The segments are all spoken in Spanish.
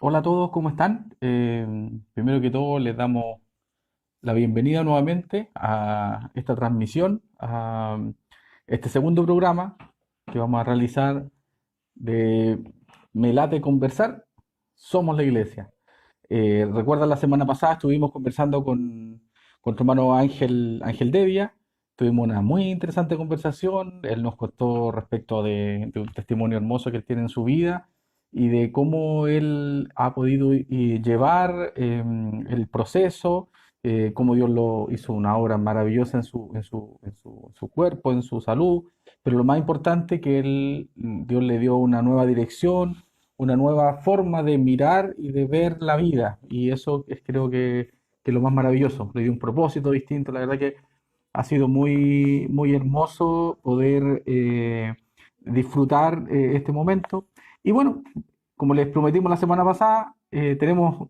Hola a todos, ¿cómo están? Primero que todo, les damos la bienvenida nuevamente a esta transmisión, a este segundo programa que vamos a realizar de Me late conversar, somos la iglesia. Recuerda, la semana pasada estuvimos conversando con tu hermano Ángel Devia. Tuvimos una muy interesante conversación. Él nos contó respecto de un testimonio hermoso que él tiene en su vida y de cómo él ha podido llevar el proceso, cómo Dios lo hizo una obra maravillosa en su cuerpo, en su salud, pero lo más importante que Dios le dio una nueva dirección, una nueva forma de mirar y de ver la vida. Y eso es, creo que lo más maravilloso. Le dio un propósito distinto. La verdad que ha sido muy, muy hermoso poder disfrutar este momento. Y bueno, como les prometimos la semana pasada, tenemos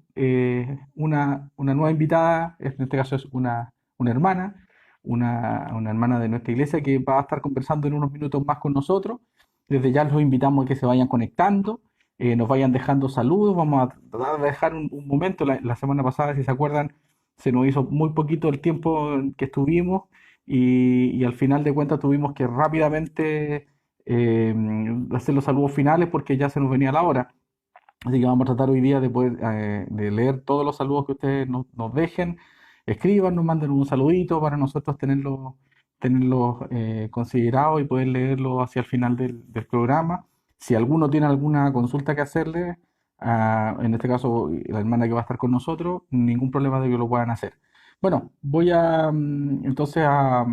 una nueva invitada. En este caso es una hermana, una hermana de nuestra iglesia que va a estar conversando en unos minutos más con nosotros. Desde ya los invitamos a que se vayan conectando, nos vayan dejando saludos. Vamos a tratar de dejar un momento. La semana pasada, si se acuerdan, se nos hizo muy poquito el tiempo en que estuvimos y al final de cuentas tuvimos que rápidamente hacer los saludos finales porque ya se nos venía la hora. Así que vamos a tratar hoy día de poder de leer todos los saludos que ustedes nos dejen, escriban, nos manden un saludito para nosotros tenerlos considerados y poder leerlos hacia el final del programa. Si alguno tiene alguna consulta que hacerle, en este caso la hermana que va a estar con nosotros, ningún problema de que lo puedan hacer. Bueno, voy a entonces a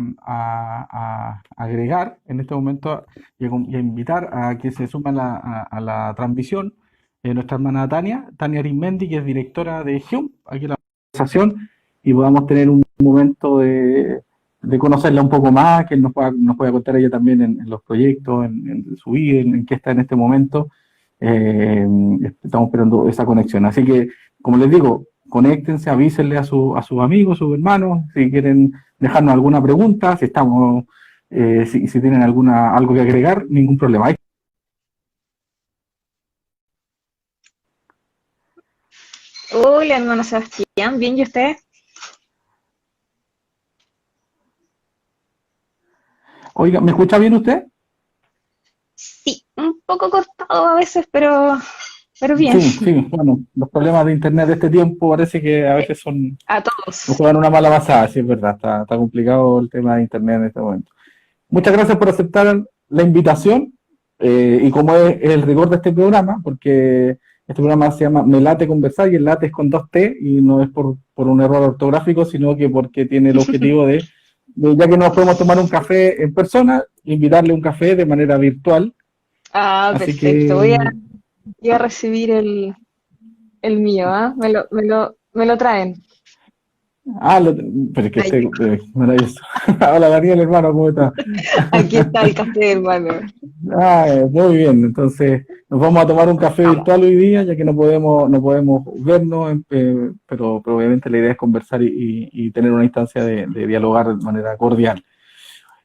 agregar en este momento y a invitar a que se sumen a la transmisión nuestra hermana Tania Arismendi, que es directora de HUME, aquí en la conversación, y podamos tener un momento de conocerla un poco más, que nos pueda contar ella también en los proyectos, en su vida, en qué está en este momento. Eh, Estamos esperando esa conexión. Así que, como les digo, conéctense, avísenle a sus amigos, sus hermanos, si quieren dejarnos alguna pregunta, si tienen algo que agregar, ningún problema. Hola, hermano Sebastián, ¿bien y usted? Oiga, ¿me escucha bien usted? Sí, un poco cortado a veces, pero bien. Sí, sí, bueno, los problemas de internet de este tiempo parece que a veces A nos todos. juegan una mala pasada, sí es verdad, está complicado el tema de internet en este momento. Muchas gracias por aceptar la invitación y como es el rigor de este programa, porque este programa se llama Me Late Conversar y el late es con dos T y no es por un error ortográfico, sino que porque tiene el objetivo ya que no podemos tomar un café en persona, invitarle un café de manera virtual. Ah, Así perfecto. que Voy a recibir el mío, ¿ah? Me lo traen. Ah, pero es que Ahí. maravilloso. Hola Daniel, hermano, ¿cómo estás? Aquí está el café, hermano. Muy bien, entonces nos vamos a tomar un café Vamos. virtual hoy día, ya que no podemos vernos, pero obviamente la idea es conversar y tener una instancia de dialogar de manera cordial.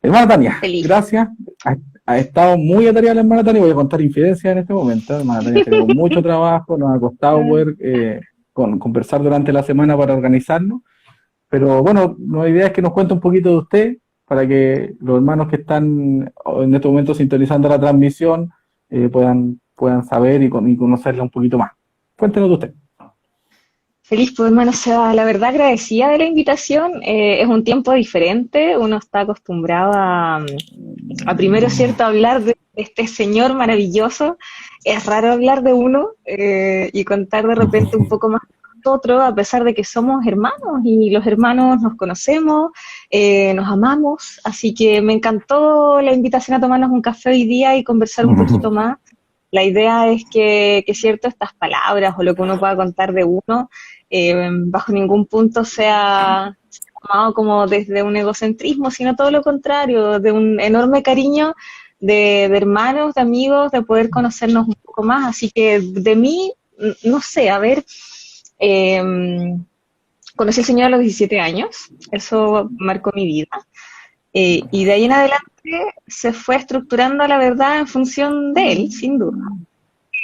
Hermana Tania, Feliz. gracias. Ha estado muy atareada la hermana Tania, voy a contar infidencias en este momento. La hermana Tania ha tenido mucho trabajo, nos ha costado poder conversar durante la semana para organizarnos. Pero bueno, la idea es que nos cuente un poquito de usted para que los hermanos que están en este momento sintonizando la transmisión puedan saber y conocerla un poquito más. Cuéntenos de usted. Feliz, pues, hermano Seba. La verdad, agradecida de la invitación. Es un tiempo diferente. Uno está acostumbrado a primero, cierto, hablar de este señor maravilloso. Es raro hablar de uno y contar de repente un poco más de nosotros, a pesar de que somos hermanos y los hermanos nos conocemos, nos amamos. Así que me encantó la invitación a tomarnos un café hoy día y conversar un poquito más. La idea es que cierto, estas palabras o lo que uno pueda contar de uno, bajo ningún punto sea tomado como desde un egocentrismo, sino todo lo contrario, de un enorme cariño de hermanos, de amigos, de poder conocernos un poco más. Así que de mí, no sé, a ver, eh, conocí al Señor a los 17 años, eso marcó mi vida. Y de ahí en adelante se fue estructurando la verdad en función de él, sin duda.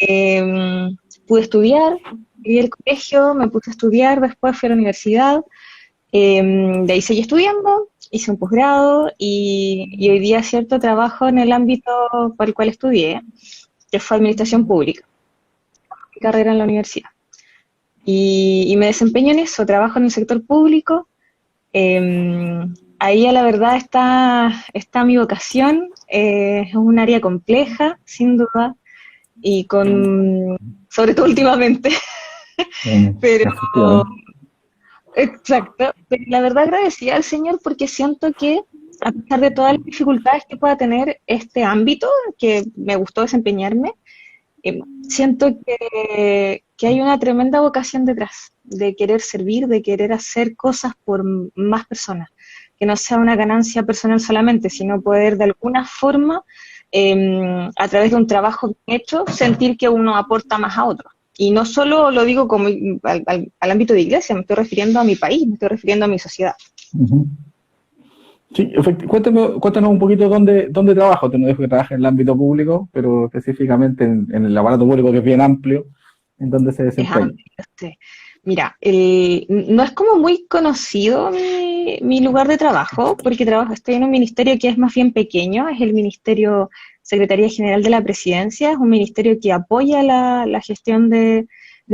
Eh, pude estudiar, llegué al colegio, me puse a estudiar, después fui a la universidad, de ahí seguí estudiando, hice un posgrado y hoy día, cierto, trabajo en el ámbito por el cual estudié, que fue administración pública, mi carrera en la universidad. Y me desempeño en eso, trabajo en el sector público. Ahí a la verdad está mi vocación, es un área compleja, sin duda, y sobre todo últimamente, pero Efectivamente. exacto, pero la verdad agradecida al Señor porque siento que a pesar de todas las dificultades que pueda tener este ámbito, que me gustó desempeñarme, siento que hay una tremenda vocación detrás, de querer servir, de querer hacer cosas por más personas, que no sea una ganancia personal solamente, sino poder de alguna forma, a través de un trabajo bien hecho, sentir que uno aporta más a otros. Y no solo lo digo como al ámbito de iglesia, me estoy refiriendo a mi país, me estoy refiriendo a mi sociedad. Ujú. Sí, cuéntanos un poquito dónde trabajo. Te no dejo que trabajes en el ámbito público, pero específicamente en el aparato público, que es bien amplio, en dónde se Es desempeña. amplio, sí. Mira, no es como muy conocido mi lugar de trabajo, porque estoy en un ministerio que es más bien pequeño, es el Ministerio Secretaría General de la Presidencia, es un ministerio que apoya la gestión de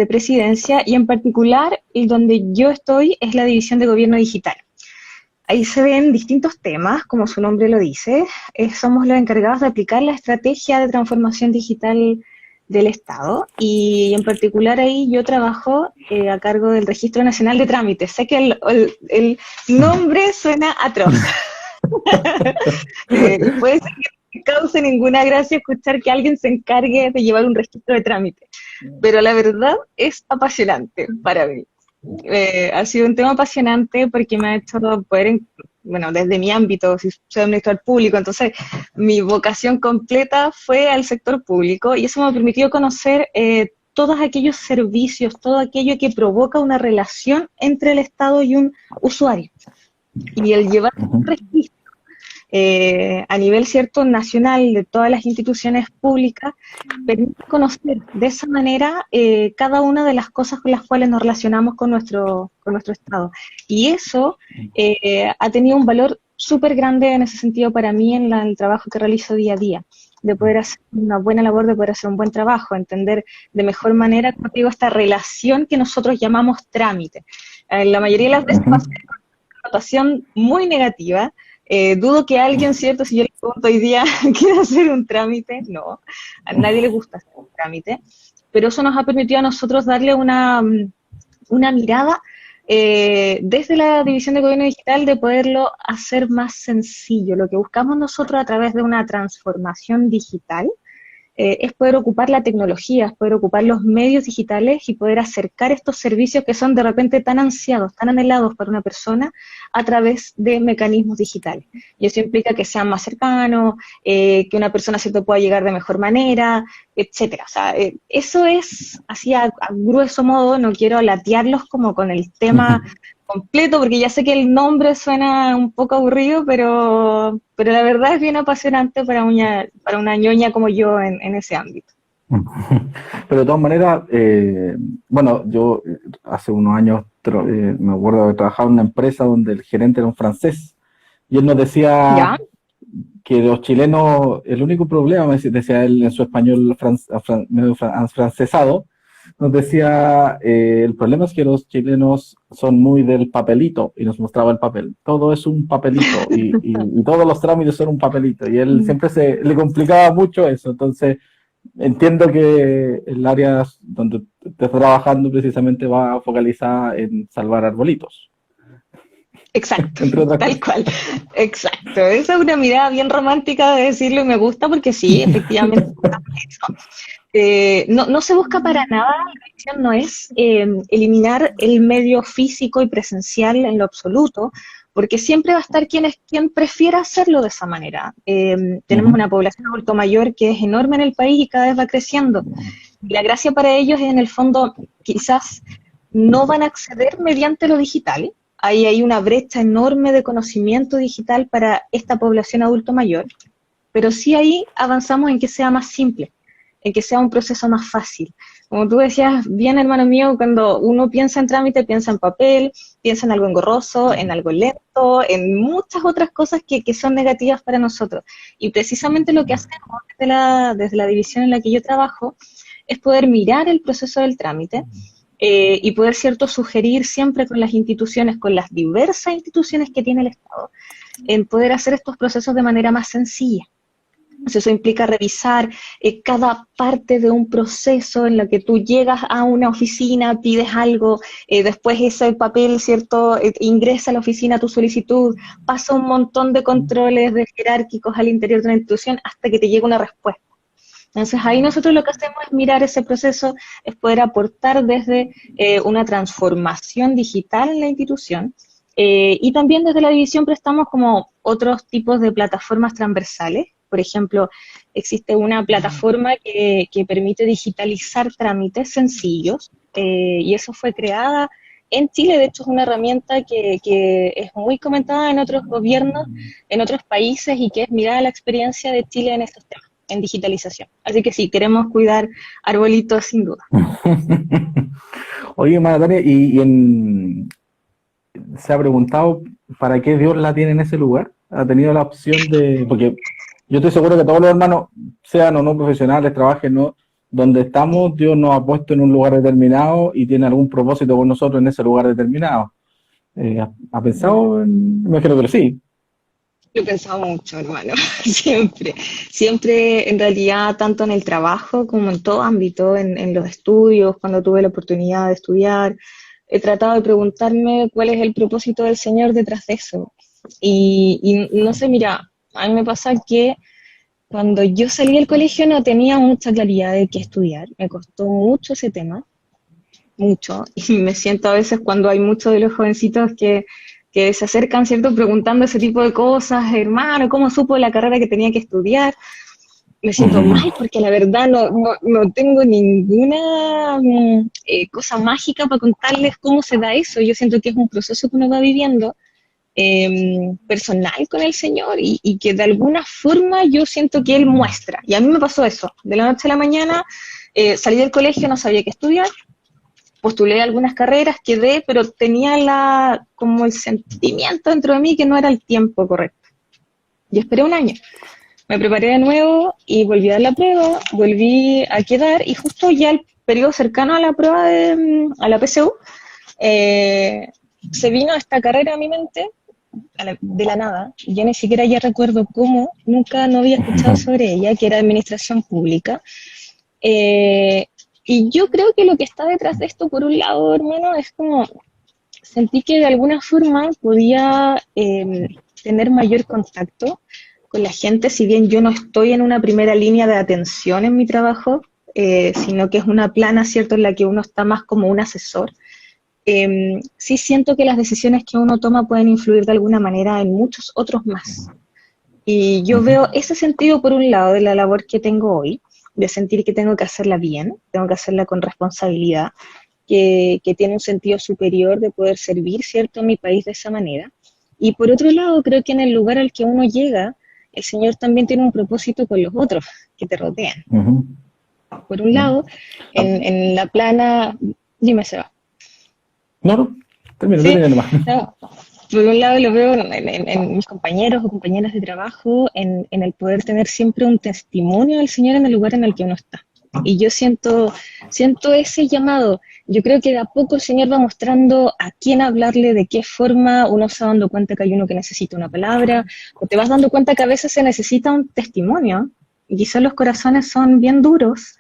presidencia, y en particular, y donde yo estoy, es la División de Gobierno Digital. Ahí se ven distintos temas, como su nombre lo dice. Somos los encargados de aplicar la estrategia de transformación digital del Estado, y en particular ahí yo trabajo a cargo del Registro Nacional de Trámites. Sé que el nombre suena atroz. Puede ser que no cause ninguna gracia escuchar que alguien se encargue de llevar un registro de trámites, pero la verdad es apasionante para mí. Ha sido un tema apasionante porque me ha hecho poder, bueno, desde mi ámbito, si soy administrador público, entonces mi vocación completa fue al sector público, y eso me ha permitido conocer todos aquellos servicios, todo aquello que provoca una relación entre el Estado y un usuario. Y el llevar un registro a nivel cierto nacional de todas las instituciones públicas permite conocer de esa manera cada una de las cosas con las cuales nos relacionamos con nuestro Estado. Y eso ha tenido un valor súper grande en ese sentido para mí en el trabajo que realizo día a día, de poder hacer una buena labor, de poder hacer un buen trabajo, entender de mejor manera, como digo, esta relación que nosotros llamamos trámite. La mayoría de las veces pasa con una connotación muy negativa. Dudo que alguien, ¿cierto? Si yo le pregunto hoy día, ¿quiere hacer un trámite? No, a nadie le gusta hacer un trámite, pero eso nos ha permitido a nosotros darle una mirada desde la División de Gobierno Digital, de poderlo hacer más sencillo. Lo que buscamos nosotros a través de una transformación digital es poder ocupar la tecnología, es poder ocupar los medios digitales y poder acercar estos servicios que son de repente tan ansiados, tan anhelados para una persona, a través de mecanismos digitales. Y eso implica que sean más cercanos, que una persona cierto pueda llegar de mejor manera, etcétera. O sea, eso es así a grueso modo. No quiero latearlos como con el tema completo, porque ya sé que el nombre suena un poco aburrido, pero la verdad es bien apasionante para una ñoña como yo en ese ámbito. Pero de todas maneras, bueno, yo hace unos años me acuerdo de haber trabajado en una empresa donde el gerente era un francés, y él nos decía ¿Ya? que los chilenos, el único problema, decía él en su español medio francesado, nos decía, el problema es que los chilenos son muy del papelito, y nos mostraba el papel. Todo es un papelito, y todos los trámites son un papelito, y él siempre le complicaba mucho eso. Entonces, entiendo que el área donde estás trabajando precisamente va focalizada en salvar arbolitos, Exacto, entre otras tal cosas. cual, exacto. Esa es una mirada bien romántica de decirlo, y me gusta porque sí, efectivamente. No se busca para nada, la visión no es eliminar el medio físico y presencial en lo absoluto, porque siempre va a estar quien prefiera hacerlo de esa manera. Tenemos una población adulto mayor que es enorme en el país y cada vez va creciendo. Y la gracia para ellos es, en el fondo, quizás no van a acceder mediante lo digital. Ahí hay una brecha enorme de conocimiento digital para esta población adulto mayor, pero sí ahí avanzamos en que sea más simple, en que sea un proceso más fácil, Como tú decías, bien, hermano mío, cuando uno piensa en trámite, piensa en papel, piensa en algo engorroso, en algo lento, en muchas otras cosas que son negativas para nosotros. Y precisamente lo que hacemos desde la división en la que yo trabajo es poder mirar el proceso del trámite y poder, cierto, sugerir siempre con las instituciones, con las diversas instituciones que tiene el Estado, en poder hacer estos procesos de manera más sencilla. Eso implica revisar cada parte de un proceso en la que tú llegas a una oficina, pides algo, después ese papel, ¿cierto?, ingresa a la oficina tu solicitud, pasa un montón de controles de jerárquicos al interior de una institución hasta que te llega una respuesta. Entonces ahí nosotros lo que hacemos es mirar ese proceso, es poder aportar desde una transformación digital en la institución, y también desde la división prestamos como otros tipos de plataformas transversales. Por ejemplo, existe una plataforma que permite digitalizar trámites sencillos, y eso fue creada en Chile. De hecho, es una herramienta que es muy comentada en otros gobiernos, en otros países, y que es mirada la experiencia de Chile en estos temas, en digitalización. Así que sí, queremos cuidar arbolitos sin duda. Oye, María, ¿se ha preguntado para qué Dios la tiene en ese lugar? ¿Ha tenido la opción de...? Porque yo estoy seguro que todos los hermanos, sean o no profesionales, trabajen, ¿no?, donde estamos, Dios nos ha puesto en un lugar determinado y tiene algún propósito con nosotros en ese lugar determinado. ¿Ha pensado en...? Me imagino que sí. Lo he pensado mucho, hermano, siempre, siempre en realidad, tanto en el trabajo como en todo ámbito, en los estudios, cuando tuve la oportunidad de estudiar, he tratado de preguntarme cuál es el propósito del Señor detrás de eso. Y no sé, mira, a mí me pasa que cuando yo salí del colegio no tenía mucha claridad de qué estudiar, me costó mucho ese tema, mucho, y me siento a veces cuando hay muchos de los jovencitos que se acercan, ¿cierto?, preguntando ese tipo de cosas, hermano, ¿cómo supo la carrera que tenía que estudiar? Me siento mal porque la verdad no tengo ninguna cosa mágica para contarles cómo se da eso. Yo siento que es un proceso que uno va viviendo personal con el Señor y que de alguna forma yo siento que Él muestra. Y a mí me pasó eso. De la noche a la mañana salí del colegio, no sabía qué estudiar, postulé algunas carreras, quedé, pero tenía como el sentimiento dentro de mí que no era el tiempo correcto. Y esperé un año. Me preparé de nuevo y volví a dar la prueba, volví a quedar y justo ya el periodo cercano a la prueba a la PSU, se vino esta carrera a mi mente de la nada. Yo ni siquiera ya recuerdo cómo, nunca no había escuchado sobre ella, que era administración pública. Y yo creo que lo que está detrás de esto, por un lado, hermano, es como sentí que de alguna forma podía tener mayor contacto con la gente, si bien yo no estoy en una primera línea de atención en mi trabajo, sino que es una plana, ¿cierto?, en la que uno está más como un asesor. Sí siento que las decisiones que uno toma pueden influir de alguna manera en muchos otros más. Y yo veo ese sentido, por un lado, de la labor que tengo hoy, de sentir que tengo que hacerla bien, tengo que hacerla con responsabilidad, que tiene un sentido superior de poder servir, ¿cierto?, a mi país de esa manera. Y por otro lado, creo que en el lugar al que uno llega, el Señor también tiene un propósito con los otros que te rodean. Por un lado, en la plana... Dime, Seba. No, termina nomás. No, por un lado lo veo en mis compañeros o compañeras de trabajo, en el poder tener siempre un testimonio del Señor en el lugar en el que uno está. Y yo siento ese llamado. Yo creo que de a poco el Señor va mostrando a quién hablarle, de qué forma. Uno se va dando cuenta que hay uno que necesita una palabra, o te vas dando cuenta que a veces se necesita un testimonio. Y quizás los corazones son bien duros,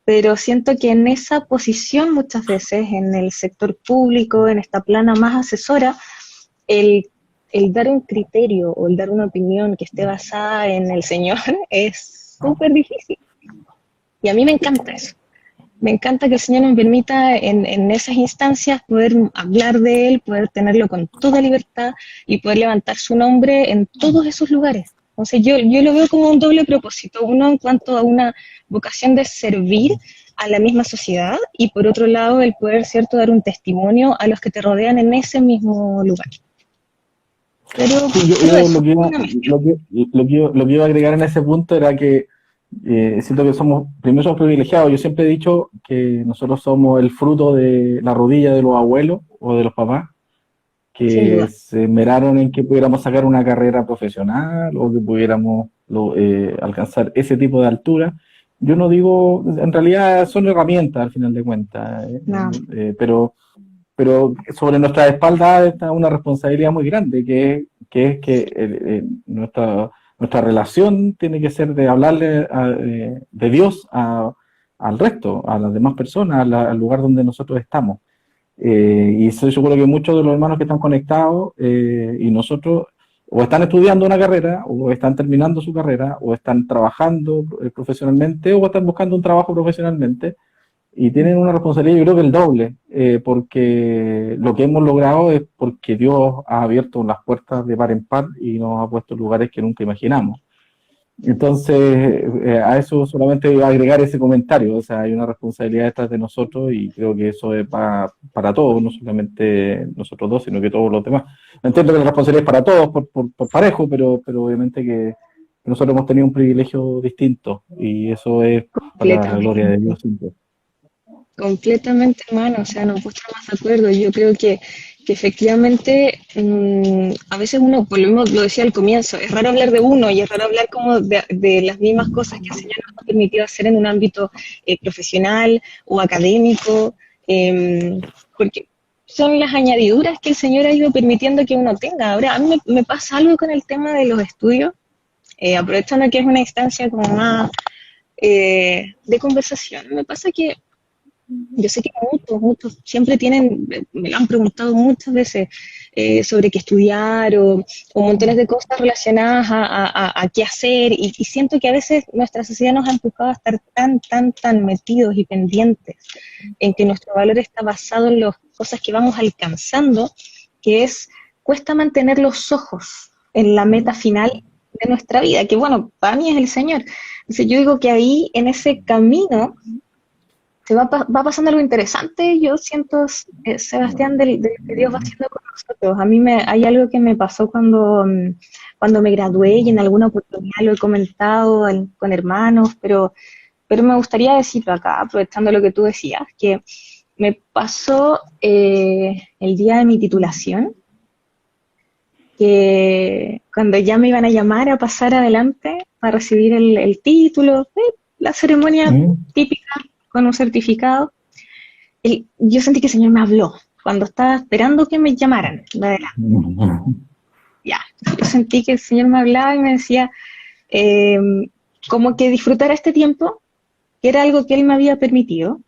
pero siento que en esa posición muchas veces, en el sector público, en esta plana más asesora, el dar un criterio o el dar una opinión que esté basada en el Señor es súper difícil. Y a mí me encanta eso. Me encanta que el Señor me permita en esas instancias poder hablar de Él, poder tenerlo con toda libertad y poder levantar su nombre en todos esos lugares. Entonces yo lo veo como un doble propósito. Uno en cuanto a una vocación de servir a la misma sociedad y por otro lado el poder, ¿cierto?, dar un testimonio a los que te rodean en ese mismo lugar. Pero Sí, lo que iba a agregar en ese punto era que Siento que primero somos privilegiados. Yo siempre he dicho que nosotros somos el fruto de la rodilla de los abuelos o de los papás, sin que duda. se esmeraron en que pudiéramos sacar una carrera profesional o que pudiéramos alcanzar ese tipo de altura. Yo no digo, en realidad son herramientas al final de cuentas, No, pero sobre nuestra espalda está una responsabilidad muy grande, nuestra relación tiene que ser de hablarle de Dios al resto, a las demás personas, al lugar donde nosotros estamos. Y estoy seguro que muchos de los hermanos que están conectados y nosotros o están estudiando una carrera, o están terminando su carrera, o están trabajando profesionalmente, o están buscando un trabajo profesionalmente, y tienen una responsabilidad, yo creo que el doble, porque lo que hemos logrado es porque Dios ha abierto las puertas de par en par y nos ha puesto en lugares que nunca imaginamos. Entonces, a eso solamente iba a agregar ese comentario, o sea, hay una responsabilidad detrás de nosotros y creo que eso es para todos, no solamente nosotros dos, sino que todos los demás. Entiendo que la responsabilidad es para todos por parejo, pero obviamente que nosotros hemos tenido un privilegio distinto y eso es para la gloria de completamente. Dios. Sin duda. Completamente, hermano, o sea, no puedo estar más de acuerdo. Yo creo que efectivamente a veces uno, por lo mismo lo decía al comienzo, es raro hablar de uno y es raro hablar como de las mismas cosas que el Señor nos ha permitido hacer en un ámbito profesional o académico, porque son las añadiduras que el Señor ha ido permitiendo que uno tenga. Ahora, a mí me pasa algo con el tema de los estudios, aprovechando que es una instancia como más de conversación. Me pasa que yo sé que muchos siempre tienen, me lo han preguntado muchas veces sobre qué estudiar o montones de cosas relacionadas a qué hacer y siento que a veces nuestra sociedad nos ha empujado a estar tan metidos y pendientes en que nuestro valor está basado en las cosas que vamos alcanzando, que cuesta mantener los ojos en la meta final de nuestra vida, que bueno, para mí es el Señor. Entonces yo digo que ahí, en ese camino, va pasando algo interesante, yo siento, Sebastián, del que Dios va haciendo con nosotros. Hay algo que me pasó cuando me gradué y en alguna oportunidad lo he comentado con hermanos, pero me gustaría decirlo acá, aprovechando lo que tú decías, que me pasó el día de mi titulación, que cuando ya me iban a llamar a pasar adelante para recibir el título, la ceremonia típica con un certificado, yo sentí que el Señor me habló cuando estaba esperando que me llamaran de adelante. Ya, yo sentí que el Señor me hablaba y me decía eh, como que disfrutara este tiempo, que era algo que Él me había permitido,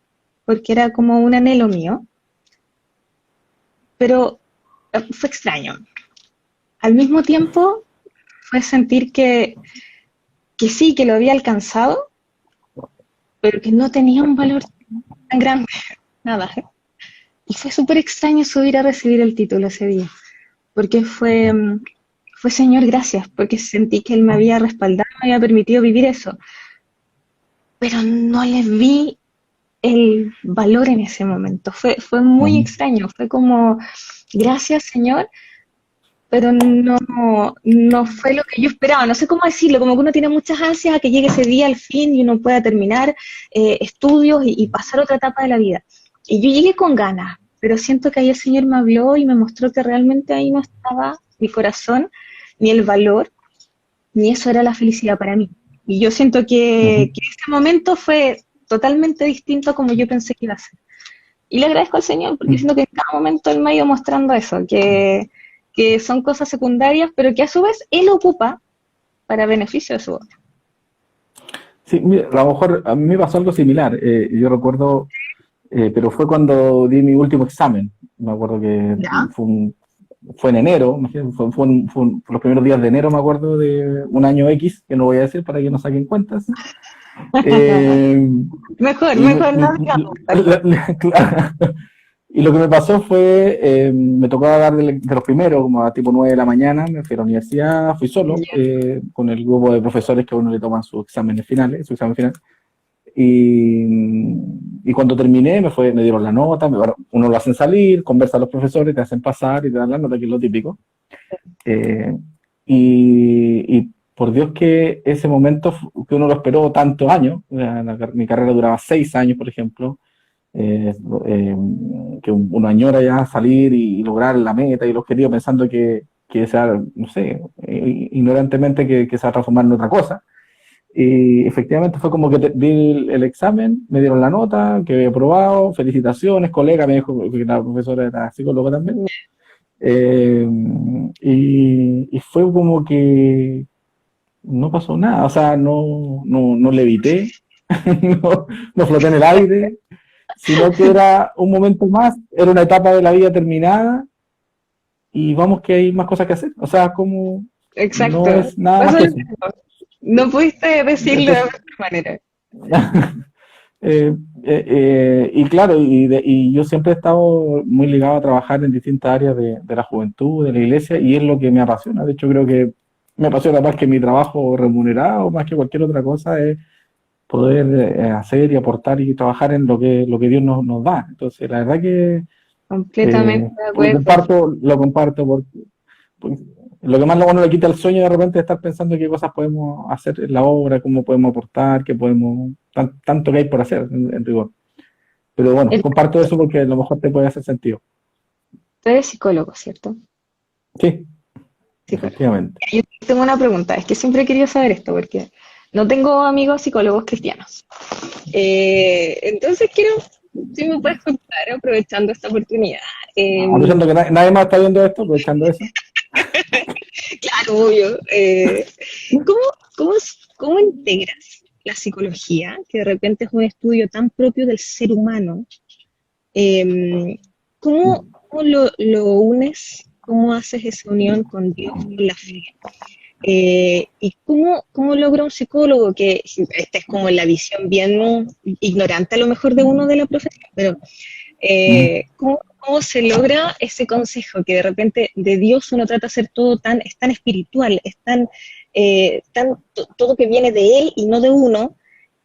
porque era como un anhelo mío, pero fue extraño. Al mismo tiempo fue sentir que sí, que lo había alcanzado, pero que no tenía un valor tan grande, nada. Y fue súper extraño subir a recibir el título ese día, porque fue Señor, gracias, porque sentí que Él me había respaldado, me había permitido vivir eso, pero no le vi el valor en ese momento. Fue muy extraño, fue como, gracias Señor, pero no fue lo que yo esperaba, no sé cómo decirlo, como que uno tiene muchas ansias a que llegue ese día al fin y uno pueda terminar estudios y pasar otra etapa de la vida. Y yo llegué con ganas, pero siento que ahí el Señor me habló y me mostró que realmente ahí no estaba mi corazón, ni el valor, ni eso era la felicidad para mí. Y yo siento que ese momento fue totalmente distinto a como yo pensé que iba a ser. Y le agradezco al Señor, porque siento que en cada momento Él me ha ido mostrando eso, que son cosas secundarias, pero que a su vez Él ocupa para beneficio de su obra. Sí, mira, a lo mejor a mí me pasó algo similar. Yo recuerdo, pero fue cuando di mi último examen. Me acuerdo que ¿Ya? fue en enero, imagínate, fue los primeros días de enero, me acuerdo, de un año X, que no voy a decir para que no saquen cuentas. Eh, Mejor, y, mejor no digamos, perdón. claro, y lo que me pasó fue, me tocó dar de los primeros, como a tipo 9 de la mañana, me fui a la universidad, fui solo, Ya. con el grupo de profesores que a uno le toman sus exámenes finales, su examen final. Y cuando terminé, me dieron la nota, bueno, uno lo hacen salir, conversa a los profesores, te hacen pasar y te dan la nota, que es lo típico. Eh, y por Dios que ese momento que uno lo esperó tantos años, mi carrera duraba 6 años, por ejemplo, eh, que uno añora ya salir y lograr la meta y el objetivo pensando que sea, no sé, ignorantemente que se va a transformar en otra cosa. Y efectivamente fue como que di el examen, me dieron la nota, que había aprobado, felicitaciones, colega, me dijo que la profesora era psicóloga también. Y fue como que no pasó nada, o sea, no levité, no floté en el aire, sino que era un momento más, era una etapa de la vida terminada y vamos que hay más cosas que hacer, o sea, como no Exacto. es nada más Pasó que el eso. tiempo. No pudiste decirlo de Entonces, otra manera. y claro, y yo siempre he estado muy ligado a trabajar en distintas áreas de la juventud, de la iglesia, y es lo que me apasiona. De hecho, creo que me apasiona más que mi trabajo remunerado, más que cualquier otra cosa, es poder hacer y aportar y trabajar en lo que Dios nos da. Entonces, la verdad que Completamente de lo acuerdo. comparto, lo comparto porque lo que más a uno le quita el sueño de repente es estar pensando qué cosas podemos hacer en la obra, cómo podemos aportar, qué podemos, tanto que hay por hacer en rigor. Pero bueno, El, comparto eso porque a lo mejor te puede hacer sentido. tú eres psicólogo, ¿cierto? Sí, Psicólogo. efectivamente. Yo tengo una pregunta, es que siempre he querido saber esto porque no tengo amigos psicólogos cristianos. Entonces quiero, si me puedes contar, aprovechando esta oportunidad. Aprovechando que nadie más está viendo esto, aprovechando eso. Claro, obvio. ¿Cómo, cómo integras la psicología, que de repente es un estudio tan propio del ser humano? Eh, ¿Cómo lo unes? ¿Cómo haces esa unión con Dios, con la fe? ¿Y cómo logra un psicólogo que, esta es como la visión bien ignorante a lo mejor de uno de la profesión, pero ¿cómo se logra ese consejo que de repente de Dios uno trata de hacer todo es tan espiritual, es todo que viene de Él y no de uno?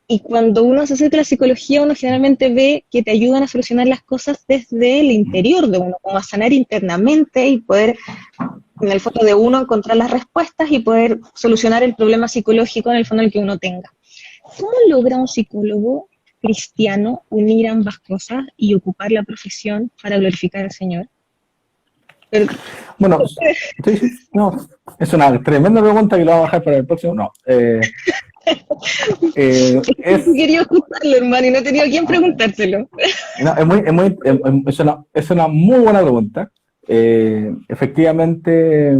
Y cuando uno se acerca a la psicología, uno generalmente ve que te ayudan a solucionar las cosas desde el interior de uno, como a sanar internamente y poder, en el fondo de uno, encontrar las respuestas y poder solucionar el problema psicológico en el fondo el que uno tenga. ¿Cómo logra un psicólogo cristiano unir ambas cosas y ocupar la profesión para glorificar al Señor? Pero, Bueno, sí, sí, no, es una tremenda pregunta que lo vamos a bajar para el próximo. No, es, quería escucharlo, hermano, y no he tenido a quién preguntárselo. no, es una muy buena pregunta. Efectivamente,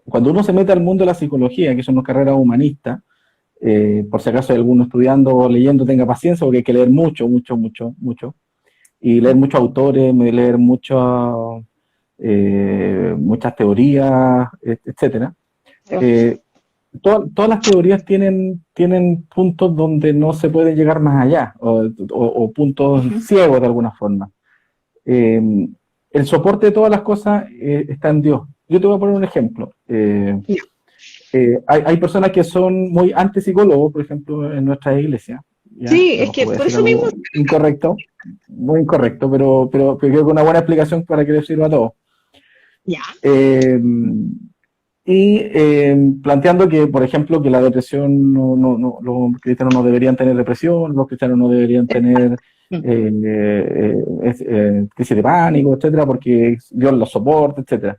cuando uno se mete al mundo de la psicología, que son unas carreras humanistas, por si acaso hay alguno estudiando o leyendo, tenga paciencia, porque hay que leer mucho, mucho, mucho, mucho. Y leer muchos autores, leer muchas teorías, etcétera. Eh, todas las teorías tienen puntos donde no se puede llegar más allá, o puntos ciegos de alguna forma. El soporte de todas las cosas está en Dios. Yo te voy a poner un ejemplo. Hay personas que son muy antipsicólogos, por ejemplo, en nuestra iglesia. ¿Ya? Sí, A lo es mejor que voy a por decir eso mismo. algo incorrecto, muy incorrecto, pero creo que una buena explicación para que les sirva a todos. Ya. Planteando que, por ejemplo, que la depresión, los cristianos no deberían tener depresión, los cristianos no deberían tener crisis de pánico, etcétera, porque Dios los soporta, etcétera.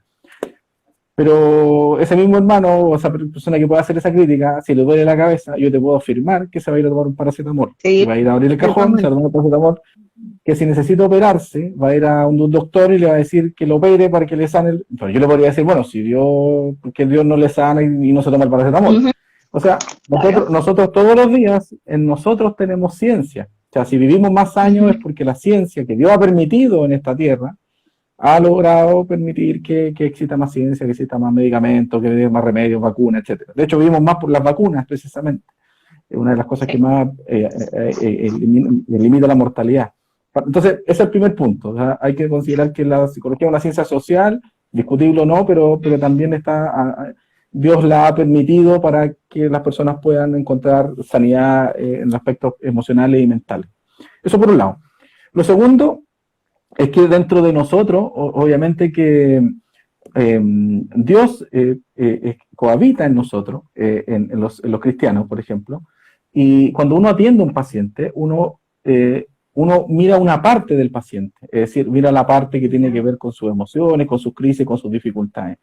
Pero ese mismo hermano o esa persona que pueda hacer esa crítica, si le duele la cabeza, yo te puedo afirmar que se va a ir a tomar un paracetamol. Sí, Y va a ir a abrir el cajón, se va a tomar un paracetamol, que si necesita operarse, va a ir a un doctor y le va a decir que lo opere para que le sane. Pero yo le podría decir, bueno, si Dios, porque Dios no le sana y no se toma el paracetamol. O sea, nosotros todos los días, en nosotros tenemos ciencia. O sea, si vivimos más años es porque la ciencia que Dios ha permitido en esta tierra ha logrado permitir que exista más ciencia, que exista más medicamentos, que haya más remedios, vacunas, etcétera. De hecho, vivimos más por las vacunas, precisamente. Es una de las cosas que más limita la mortalidad. Entonces, ese es el primer punto. O sea, hay que considerar que la psicología es una ciencia social, discutible o no, pero también Dios la ha permitido para que las personas puedan encontrar sanidad en aspectos emocionales y mentales. Eso por un lado. Lo segundo es que dentro de nosotros, obviamente que Dios cohabita en nosotros, en los cristianos, por ejemplo, y cuando uno atiende a un paciente, uno mira una parte del paciente, es decir, mira la parte que tiene que ver con sus emociones, con sus crisis, con sus dificultades.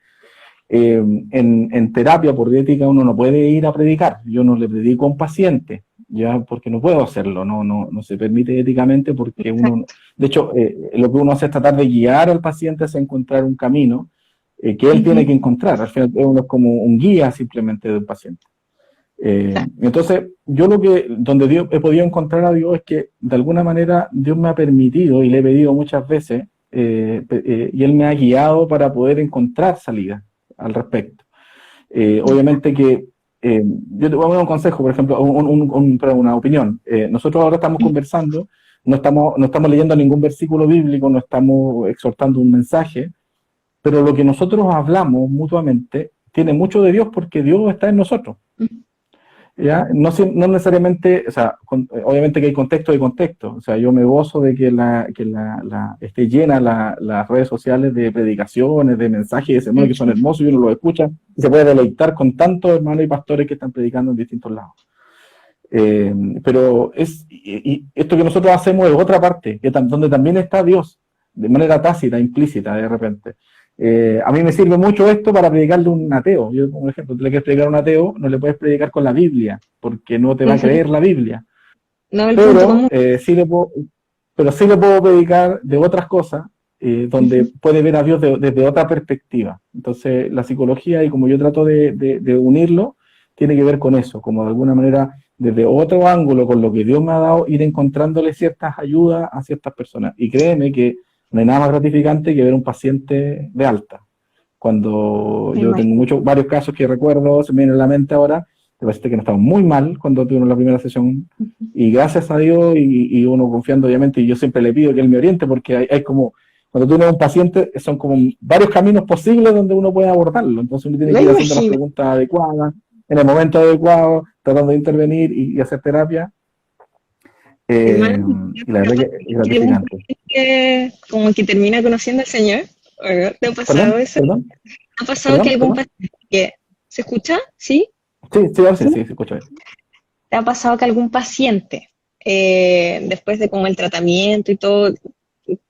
En terapia por ética uno no puede ir a predicar, yo no le predico a un paciente, ya porque no puedo hacerlo, no se permite éticamente porque uno, de hecho, lo que uno hace es tratar de guiar al paciente hacia encontrar un camino que él tiene que encontrar, al final uno es como un guía simplemente del paciente. Entonces, yo donde he podido encontrar a Dios es que de alguna manera Dios me ha permitido y le he pedido muchas veces y Él me ha guiado para poder encontrar salida al respecto. Obviamente que yo te voy a dar un consejo, por ejemplo, una opinión. Nosotros ahora estamos conversando, no estamos leyendo ningún versículo bíblico, no estamos exhortando un mensaje, pero lo que nosotros hablamos mutuamente tiene mucho de Dios porque Dios está en nosotros. ¿Ya? No necesariamente, o sea, obviamente que hay contexto y contexto. O sea, yo me gozo de que esté llena las redes sociales de predicaciones, de mensajes de sermones que son hermosos y uno los escucha y se puede deleitar con tantos hermanos y pastores que están predicando en distintos lados. Pero esto que nosotros hacemos es otra parte, donde también está Dios, de manera tácita, implícita, de repente. A mí me sirve mucho esto para predicarle a un ateo. Yo, por ejemplo, tú le quieres predicar a un ateo, no le puedes predicar con la Biblia, porque no te va a creer la Biblia. No, pero sí le puedo predicar de otras cosas, donde puede ver a Dios desde otra perspectiva. Entonces, la psicología, y como yo trato de unirlo, tiene que ver con eso, como de alguna manera, desde otro ángulo, con lo que Dios me ha dado, ir encontrándole ciertas ayudas a ciertas personas. Y créeme que no hay nada más gratificante que ver un paciente de alta. Cuando yo tengo varios casos que recuerdo, se me viene a la mente ahora, de pacientes que no estaban muy mal cuando tuvieron la primera sesión, y gracias a Dios, y uno confiando obviamente, y yo siempre le pido que él me oriente, porque hay como, cuando tú tienes un paciente, son como varios caminos posibles donde uno puede abordarlo, entonces uno tiene que ir haciendo las preguntas adecuadas, en el momento adecuado, tratando de intervenir y hacer terapia. Y la verdad que es gratificante. Como que termina conociendo al Señor. ¿Te ha pasado eso? ¿Perdón? ¿Ha pasado que algún paciente que se escucha? ¿Sí? Sí, se escucha bien. ¿Te ha pasado que algún paciente, después de como el tratamiento y todo,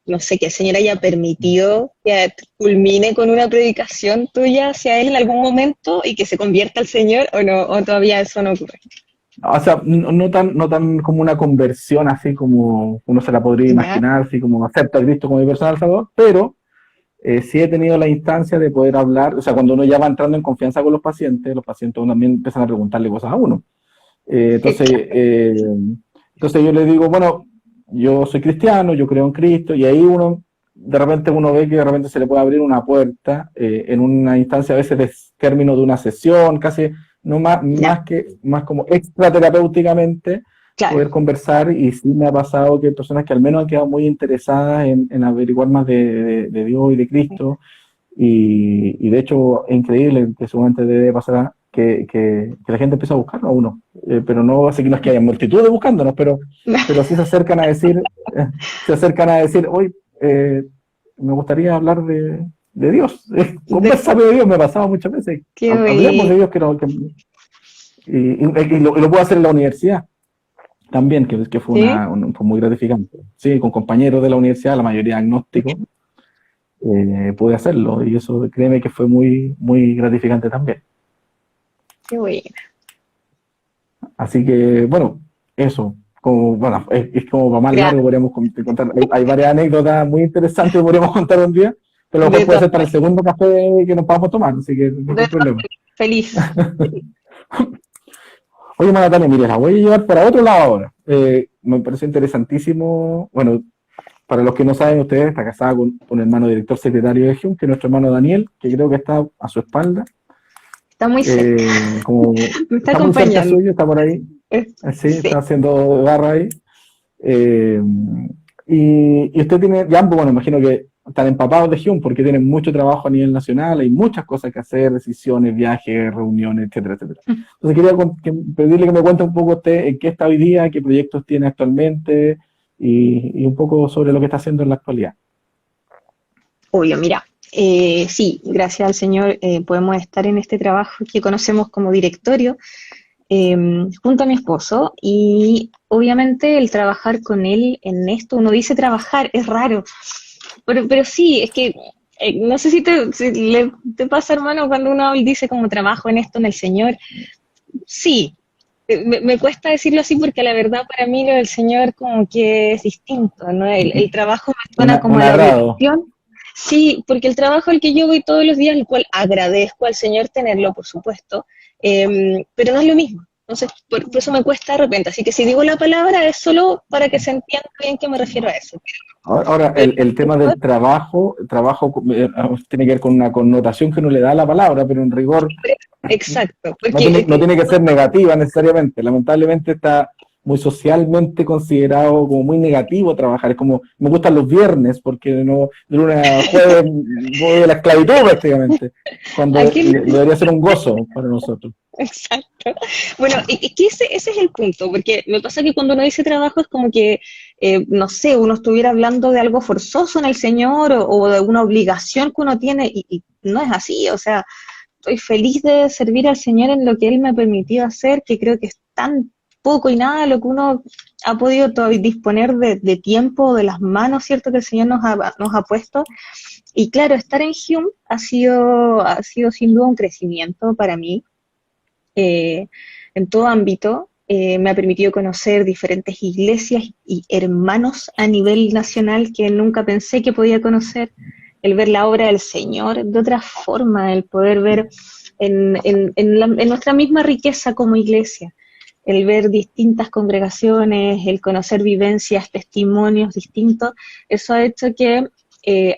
no sé, que el Señor haya permitido que culmine con una predicación tuya hacia Él en algún momento y que se convierta al Señor, o no, o todavía eso no ocurre? O sea, no tan como una conversión así como uno se la podría imaginar, así como acepta a Cristo como mi personal salvador, pero sí he tenido la instancia de poder hablar, o sea, cuando uno ya va entrando en confianza con los pacientes también empiezan a preguntarle cosas a uno. Entonces yo le digo, bueno, yo soy cristiano, yo creo en Cristo, y ahí de repente uno ve que de repente se le puede abrir una puerta en una instancia a veces de término de una sesión, casi no más como extraterapéuticamente, claro, poder conversar, y sí me ha pasado que hay personas que al menos han quedado muy interesadas en averiguar más de Dios y de Cristo, y de hecho es increíble que seguramente debe pasar que la gente empieza a buscarlo a uno, pero no así que no es que haya multitudes buscándonos, pero sí se acercan a decir, hoy me gugustaría hablar de Dios, conversar de Dios, me ha pasado muchas veces, hablemos de Dios, y lo puedo hacer en la universidad también, que fue, ¿sí? Fue muy gratificante, sí, con compañeros de la universidad, la mayoría agnósticos, pude hacerlo, y eso créeme que fue muy, muy gratificante también. Qué bueno. Así que, bueno, eso, es como para más largo, podríamos contar, hay varias anécdotas muy interesantes que podríamos contar un día, pero después puede ser para el segundo café que nos podamos tomar, así que no hay problema. Feliz. Oye, Natalia, mire, la voy a llevar para otro lado ahora. Me parece interesantísimo. Bueno, para los que no saben, ustedes está casada con un hermano director secretario de GIUM, que es nuestro hermano Daniel, que creo que está a su espalda. Está muy cerca. Me está acompañando. Suyo, está por ahí. Sí, está haciendo barra ahí. Y usted tiene, ya, bueno, imagino que están empapados de GIUM porque tienen mucho trabajo a nivel nacional, hay muchas cosas que hacer, decisiones, viajes, reuniones, etcétera, etcétera. Entonces quería pedirle que me cuente un poco usted en qué está hoy día, qué proyectos tiene actualmente y un poco sobre lo que está haciendo en la actualidad. Obvio, mira, Sí, gracias al Señor podemos estar en este trabajo que conocemos como directorio, eh, junto a mi esposo, y obviamente el trabajar con él en esto, uno dice trabajar, es raro, pero sí, es que no sé si te pasa, hermano, cuando uno dice como trabajo en esto en el Señor. Sí, me cuesta decirlo así porque la verdad para mí lo del Señor como que es distinto, ¿no? El trabajo me suena como Un a la agrado. obligación. Sí, porque el trabajo al que yo voy todos los días, el cual agradezco al Señor tenerlo, por supuesto, pero no es lo mismo. Entonces, por eso me cuesta de repente. Así que si digo la palabra es solo para que se entienda bien que me refiero a eso. Ahora, Pero el tema del trabajo tiene que ver con una connotación que uno le da a la palabra, pero en rigor exacto, porque no tiene que ser negativa necesariamente. Lamentablemente está muy socialmente considerado como muy negativo trabajar. Es como, me gustan los viernes porque no, de lunes a jueves voy de la esclavitud prácticamente, cuando aquí debería ser un gozo para nosotros. exacto. Bueno, y que ese es el punto, porque me pasa que cuando uno dice trabajo es como que, no sé, uno estuviera hablando de algo forzoso en el Señor o de una obligación que uno tiene, y no es así, o sea, estoy feliz de servir al Señor en lo que Él me ha permitido hacer, que creo que es tan poco y nada lo que uno ha podido disponer de tiempo, de las manos, ¿cierto?, que el Señor nos ha puesto. Y claro, estar en Hume ha sido sin duda un crecimiento para mí, eh, en todo ámbito. Me ha permitido conocer diferentes iglesias y hermanos a nivel nacional que nunca pensé que podía conocer, el ver la obra del Señor de otra forma, el poder ver en nuestra misma riqueza como iglesia, el ver distintas congregaciones, el conocer vivencias, testimonios distintos, eso ha hecho que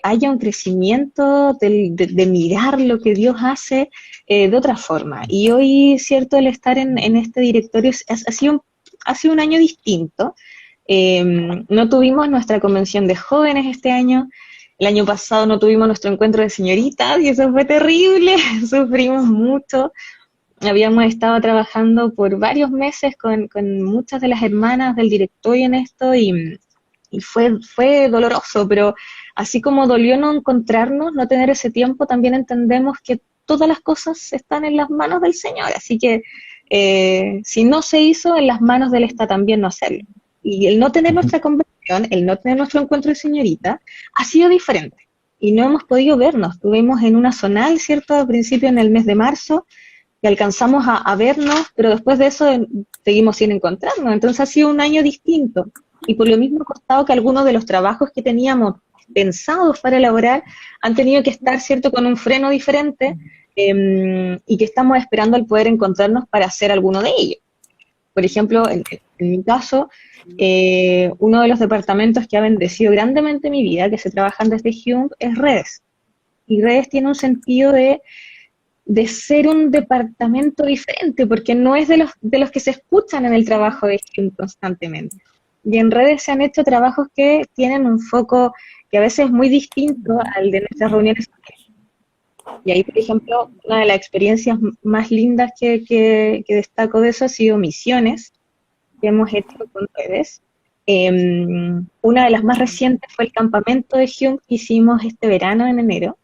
haya un crecimiento de mirar lo que Dios hace de otra forma. Y hoy, cierto, el estar en este directorio ha sido un año distinto. No tuvimos nuestra convención de jóvenes este año. El año pasado no tuvimos nuestro encuentro de señoritas y eso fue terrible. Sufrimos mucho. Habíamos estado trabajando por varios meses con muchas de las hermanas del directorio en esto y fue doloroso, pero así como dolió no encontrarnos, no tener ese tiempo, también entendemos que todas las cosas están en las manos del Señor, así que si no se hizo, en las manos de Él está también no hacerlo. Y el no tener nuestra conversación, el no tener nuestro encuentro de señorita, ha sido diferente. Y no hemos podido vernos. Estuvimos en una zonal, ¿cierto? Al principio en el mes de marzo, y alcanzamos a vernos, pero después de eso seguimos sin encontrarnos. Entonces ha sido un año distinto. Y por lo mismo ha costado que algunos de los trabajos que teníamos pensados para elaborar han tenido que estar, ¿cierto?, con un freno diferente, y que estamos esperando el poder encontrarnos para hacer alguno de ellos. Por ejemplo, en mi caso, uno de los departamentos que ha bendecido grandemente mi vida, que se trabajan desde Hume, es redes. Y redes tiene un sentido de ser un departamento diferente, porque no es de los que se escuchan en el trabajo de Hume constantemente. Y en redes se han hecho trabajos que tienen un foco que a veces es muy distinto al de nuestras reuniones. Y ahí, por ejemplo, una de las experiencias más lindas que destaco de eso ha sido misiones que hemos hecho con redes. Una de las más recientes fue el campamento de Hume que hicimos este verano en enero.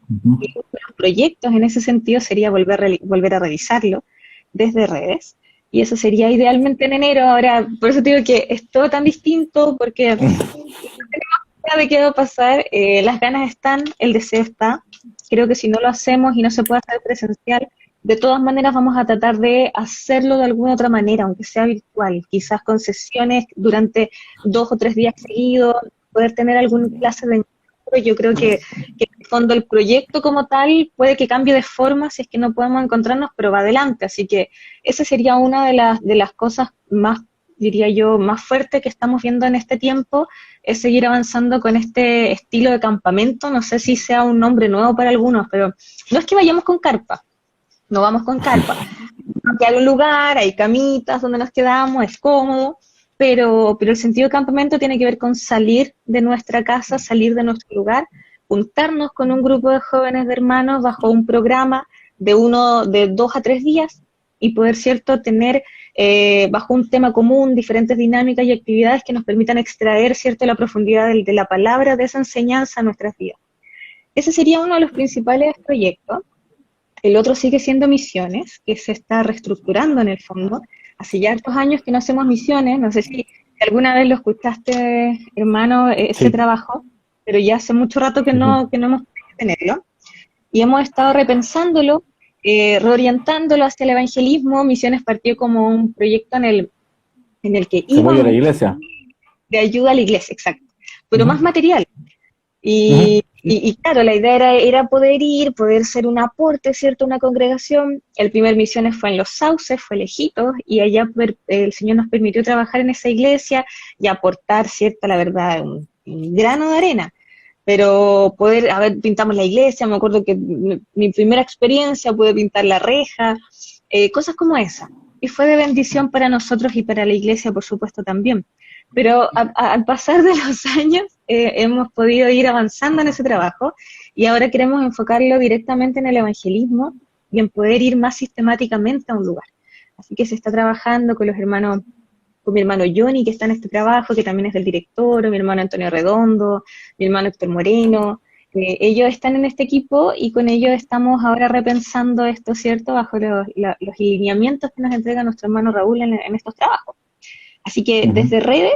Y uno de los proyectos en ese sentido sería volver a revisarlo desde redes. Y eso sería idealmente en enero. Ahora, por eso te digo que es todo tan distinto, porque no tenemos idea de qué va a pasar. Las ganas están, el deseo está. Creo que si no lo hacemos y no se puede hacer presencial, de todas maneras vamos a tratar de hacerlo de alguna otra manera, aunque sea virtual. Quizás con sesiones durante 2 o 3 días seguidos, poder tener alguna clase de encuentro. Yo creo que en el fondo el proyecto como tal puede que cambie de forma si es que no podemos encontrarnos, pero va adelante. Así que esa sería una de las cosas más, diría yo, más fuertes que estamos viendo en este tiempo, es seguir avanzando con este estilo de campamento. No sé si sea un nombre nuevo para algunos, pero no es que vayamos con carpa, no vamos con carpa. Aquí hay un lugar, hay camitas donde nos quedamos, es cómodo, pero el sentido de campamento tiene que ver con salir de nuestra casa, salir de nuestro lugar, juntarnos con un grupo de jóvenes de hermanos bajo un programa de 2 a 3 días y poder, cierto, tener bajo un tema común diferentes dinámicas y actividades que nos permitan extraer, cierto, la profundidad de la palabra, de esa enseñanza a nuestras vidas. ese sería uno de los principales proyectos. El otro sigue siendo misiones, que se está reestructurando en el fondo. Hace ya hartos años que no hacemos misiones, no sé si alguna vez lo escuchaste, hermano, ese Sí. trabajo, pero ya hace mucho rato Ujú. que no hemos podido tenerlo. Y hemos estado repensándolo, reorientándolo hacia el evangelismo. Misiones partió como un proyecto en el que Se apoya a la íbamos iglesia. de ayuda a la iglesia, exacto, pero más Ujú. material. Ujú. Y claro, la idea era poder ir, poder ser un aporte, ¿cierto?, a una congregación. El primer misiones fue en Los Sauces, fue lejitos, y allá el Señor nos permitió trabajar en esa iglesia y aportar, ¿cierto?, la verdad, un grano de arena. Pero poder, a ver, pintamos la iglesia, me acuerdo que mi primera experiencia pude pintar la reja, cosas como esa. Y fue de bendición para nosotros y para la iglesia, por supuesto, también. Pero al pasar de los años hemos podido ir avanzando en ese trabajo y ahora queremos enfocarlo directamente en el evangelismo y en poder ir más sistemáticamente a un lugar. Así que se está trabajando con los hermanos, con mi hermano Johnny, que está en este trabajo, que también es del director, mi hermano Antonio Redondo, mi hermano Héctor Moreno. Ellos están en este equipo y con ellos estamos ahora repensando esto, ¿cierto?, bajo los lineamientos que nos entrega nuestro hermano Raúl en estos trabajos. Así que Ujú. desde redes,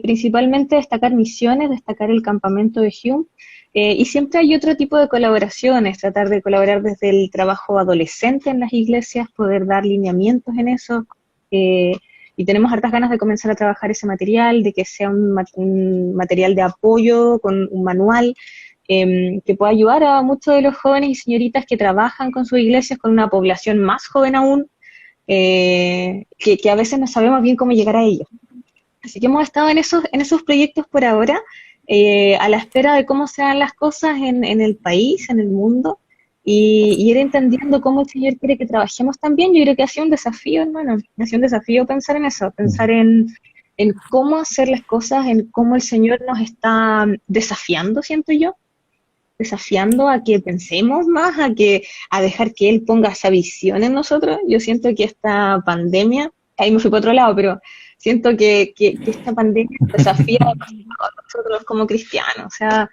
principalmente destacar misiones, destacar el campamento de Hume, y siempre hay otro tipo de colaboraciones, tratar de colaborar desde el trabajo adolescente en las iglesias, poder dar lineamientos en eso, eh, y tenemos hartas ganas de comenzar a trabajar ese material, de que sea un material de apoyo, con un manual, que pueda ayudar a muchos de los jóvenes y señoritas que trabajan con sus iglesias, con una población más joven aún, que a veces no sabemos bien cómo llegar a ellos. Así que hemos estado en esos proyectos por ahora, a la espera de cómo se dan las cosas en el país, en el mundo, y ir entendiendo cómo el Señor quiere que trabajemos también. Yo creo que ha sido un desafío, hermano, ha sido un desafío pensar en eso, pensar en cómo hacer las cosas, en cómo el Señor nos está desafiando, siento yo, desafiando a que pensemos más, a dejar que Él ponga esa visión en nosotros. Yo siento que esta pandemia, ahí me fui para otro lado, pero siento que esta pandemia nos desafía a nosotros como cristianos, o sea,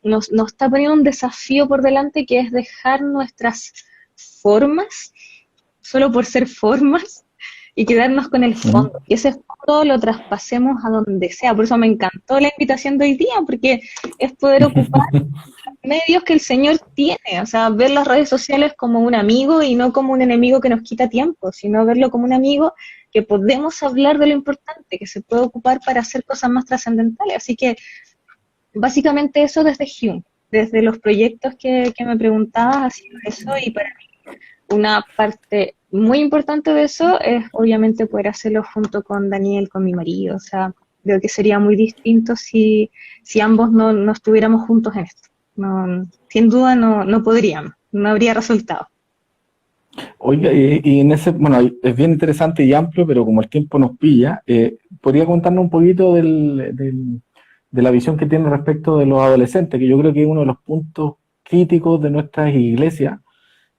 nos está poniendo un desafío por delante que es dejar nuestras formas, solo por ser formas, y quedarnos con el Ujú. fondo. Y ese fondo lo traspasemos a donde sea. Por eso me encantó la invitación de hoy día, porque es poder ocupar medios que el Señor tiene, o sea, ver las redes sociales como un amigo y no como un enemigo que nos quita tiempo, sino verlo como un amigo que podemos hablar de lo importante, que se puede ocupar para hacer cosas más trascendentales. Así que básicamente eso desde Hume, desde los proyectos que me preguntabas, ha sido eso, y para mí una parte muy importante de eso es obviamente poder hacerlo junto con Daniel, con mi marido, o sea, creo que sería muy distinto si ambos no estuviéramos juntos en esto. No, sin duda no podríamos, no habría resultado. Oiga, y en ese, bueno, es bien interesante y amplio, pero como el tiempo nos pilla, ¿podría contarnos un poquito de la visión que tiene respecto de los adolescentes? Que yo creo que es uno de los puntos críticos de nuestras iglesias,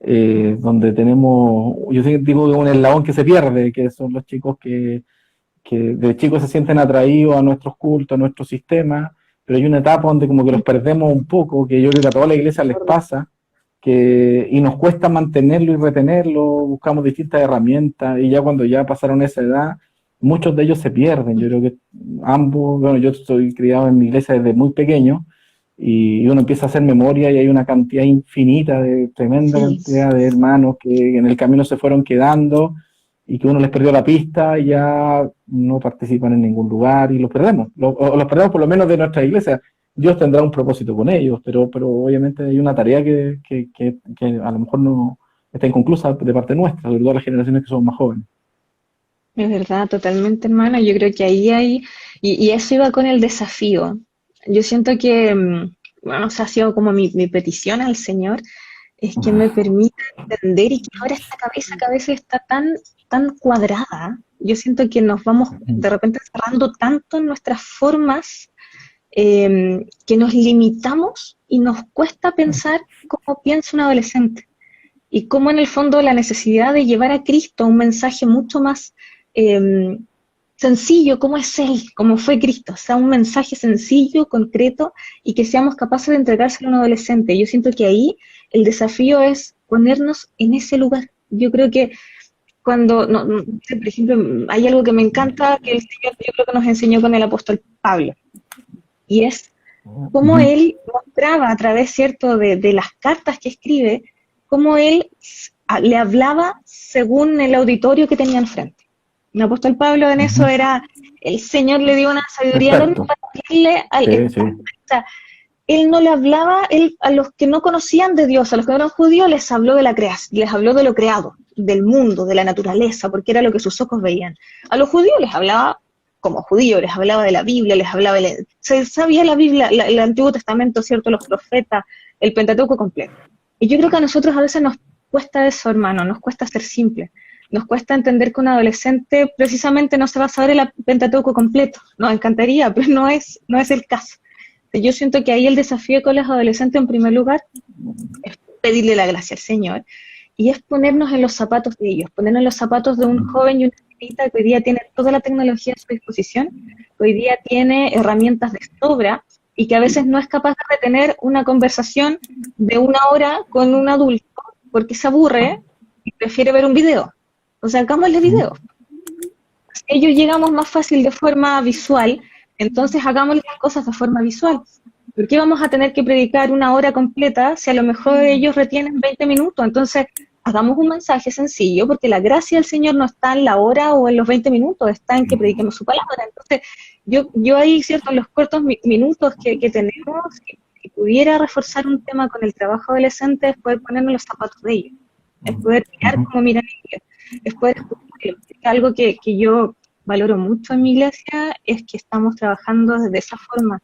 donde tenemos, yo digo que un eslabón que se pierde, que son los chicos que de chicos se sienten atraídos a nuestros cultos, a nuestro sistema, pero hay una etapa donde como que los perdemos un poco, que yo creo que a toda la iglesia les pasa, y nos cuesta mantenerlo y retenerlo, buscamos distintas herramientas, y ya cuando ya pasaron esa edad, muchos de ellos se pierden. Yo creo que ambos, bueno, yo estoy criado en mi iglesia desde muy pequeño, y uno empieza a hacer memoria y hay una cantidad infinita, de tremenda Sí, cantidad de hermanos que en el camino se fueron quedando y que uno les perdió la pista y ya no participan en ningún lugar y los perdemos, o los perdemos por lo menos de nuestra iglesia. Dios tendrá un propósito con ellos, pero obviamente hay una tarea que a lo mejor no está inconclusa de parte nuestra, sobre todo las generaciones que son más jóvenes. es verdad, totalmente, hermano. Yo creo que ahí hay, y eso iba con el desafío. Yo siento que, bueno, o sea, ha sido como mi petición al Señor, es que me permita entender y que ahora esta cabeza que a veces está tan cuadrada, yo siento que nos vamos de repente cerrando tanto en nuestras formas, que nos limitamos y nos cuesta pensar cómo piensa un adolescente y cómo en el fondo la necesidad de llevar a Cristo un mensaje mucho más, eh, sencillo, como es Él, como fue Cristo, o sea, un mensaje sencillo, concreto, y que seamos capaces de entregárselo a un adolescente. Yo siento que ahí el desafío es ponernos en ese lugar. Yo creo que cuando, no sé, por ejemplo, hay algo que me encanta que el Señor yo creo que nos enseñó con el apóstol Pablo, y es cómo Ujú. él mostraba a través, ¿cierto?, de las cartas que escribe, cómo él le hablaba según el auditorio que tenía enfrente. El apóstol Pablo en eso Ujú. era, el Señor le dio una sabiduría enorme Experto. para hablarle al Sí, sí. experto. O sea, él no le hablaba, él a los que no conocían de Dios, a los que no eran judíos, les habló de la creación, les habló de lo creado, del mundo, de la naturaleza, porque era lo que sus ojos veían. A los judíos les hablaba como judíos, les hablaba de la Biblia, les hablaba, se sabía la Biblia, el Antiguo Testamento, ¿cierto? Los profetas, el Pentateuco completo. Y yo creo que a nosotros a veces nos cuesta eso, hermano, nos cuesta ser simples. Nos cuesta entender que un adolescente precisamente no se va a saber el Pentateuco completo. Nos encantaría, pero no es el caso. Yo siento que ahí el desafío con los adolescentes, en primer lugar, es pedirle la gracia al Señor y es ponernos en los zapatos de ellos, ponernos en los zapatos de un joven y una niñita que hoy día tiene toda la tecnología a su disposición, que hoy día tiene herramientas de sobra y que a veces no es capaz de tener una conversación de 1 hora con un adulto porque se aburre y prefiere ver un video. O sea, hagámosle Ujú. video. Si ellos llegamos más fácil de forma visual, entonces hagamos las cosas de forma visual. ¿Por qué vamos a tener que predicar 1 hora completa si a lo mejor ellos retienen 20 minutos? Entonces, hagamos un mensaje sencillo, porque la gracia del Señor no está en la hora o en los 20 minutos, está en que prediquemos su palabra. Entonces, yo ahí, cierto, en los cortos minutos que tenemos, si pudiera reforzar un tema con el trabajo adolescente, es poder ponernos los zapatos de ellos, es poder mirar Ujú. cómo miran ellos, es poder escucharlos. Algo que yo valoro mucho en mi iglesia es que estamos trabajando desde esa forma,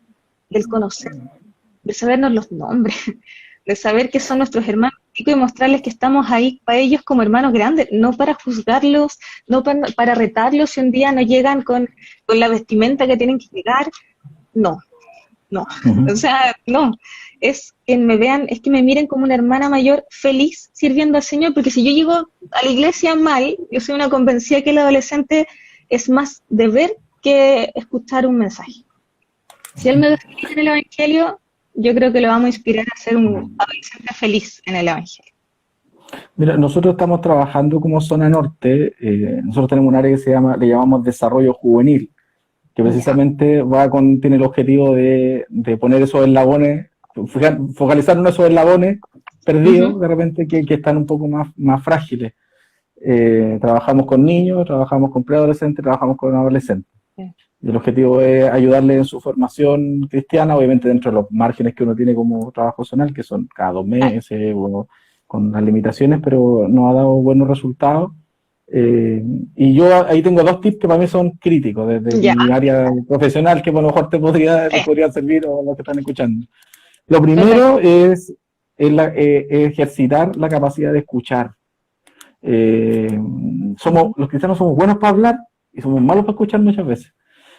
del conocer, de sabernos los nombres, de saber que son nuestros hermanos chicos y mostrarles que estamos ahí para ellos como hermanos grandes, no para juzgarlos, no para retarlos si un día no llegan con la vestimenta que tienen que llegar, no, no, o Ujú. sea, no, es que me vean, es que me miren como una hermana mayor feliz sirviendo al Señor, porque si yo llego a la iglesia mal, yo soy una convencida que el adolescente es más de ver que escuchar un mensaje. Si él me ve feliz en el Evangelio, yo creo que lo vamos a inspirar a ser un adolescente feliz en el Evangelio. Mira, nosotros estamos trabajando como zona norte, nosotros tenemos un área que se llama, le llamamos desarrollo juvenil, que Ya. precisamente tiene el objetivo de poner esos eslabones, focalizar en esos eslabones perdidos Ujú. de repente que están un poco más frágiles. Trabajamos con niños, trabajamos con preadolescentes, trabajamos con adolescentes. Sí. Y el objetivo es ayudarles en su formación cristiana, obviamente dentro de los márgenes que uno tiene como trabajo zonal, que son cada 2 meses o con las limitaciones, pero nos ha dado buenos resultados. Eh, y yo ahí tengo 2 tips que para mí son críticos desde Ya. mi área profesional, que a lo mejor les Sí, podría servir o a los que están escuchando. Lo perfecto. primero es ejercitar la capacidad de escuchar. Eh, Ujú. los cristianos somos buenos para hablar y somos malos para escuchar muchas veces.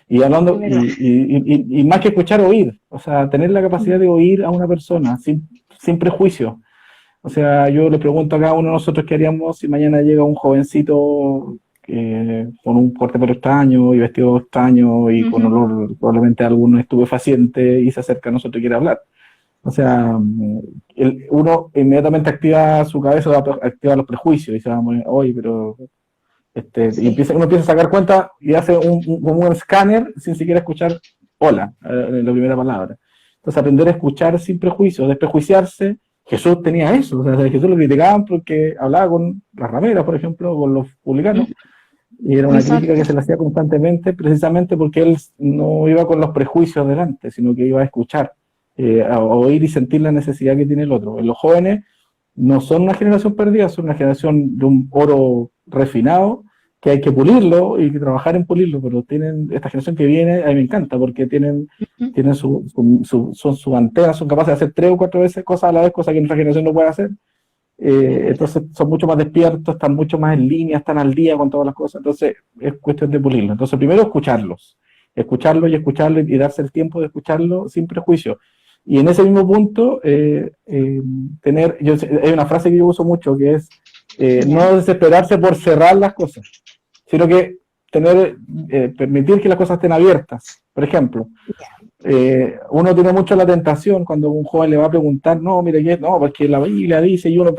Y Es hablando, verdad. y más que escuchar, oír. O sea, tener la capacidad Ujú. de oír a una persona sin prejuicio. O sea, yo le pregunto a cada uno de nosotros qué haríamos si mañana llega un jovencito con un corte pelo extraño y vestido extraño y con Ujú. olor probablemente a algún estupefaciente y se acerca a nosotros y quiere hablar. O sea, uno inmediatamente activa su cabeza, activa los prejuicios y se va a poner, oye, pero Sí, uno empieza a sacar cuenta y hace como un escáner sin siquiera escuchar hola, la primera palabra. Entonces aprender a escuchar sin prejuicios, desprejuiciarse. Jesús tenía eso, o sea, a Jesús lo criticaban porque hablaba con las rameras, por ejemplo, con los publicanos, ujú, y era una crítica exacto. que se le hacía constantemente, precisamente porque él no iba con los prejuicios delante, sino que iba a escuchar, a oír y sentir la necesidad que tiene el otro. En los jóvenes no son una generación perdida, son una generación de un oro refinado que hay que pulirlo y que trabajar en pulirlo, pero tienen esta generación que viene, a mí me encanta porque Ujú. tienen son sus antenas, son capaces de hacer 3 o 4 veces cosas a la vez, cosa que nuestra generación no puede hacer. Es verdad. Entonces son mucho más despiertos, están mucho más en línea, están al día con todas las cosas, entonces es cuestión de pulirlo. Entonces primero escucharlos y escucharlo y darse el tiempo de escucharlo sin prejuicio. Y en ese mismo punto, hay una frase que yo uso mucho que es Ya. no desesperarse por cerrar las cosas, sino que permitir que las cosas estén abiertas. Por ejemplo, uno tiene mucho la tentación cuando un joven le va a preguntar, no, mire, no, porque la Biblia dice, y uno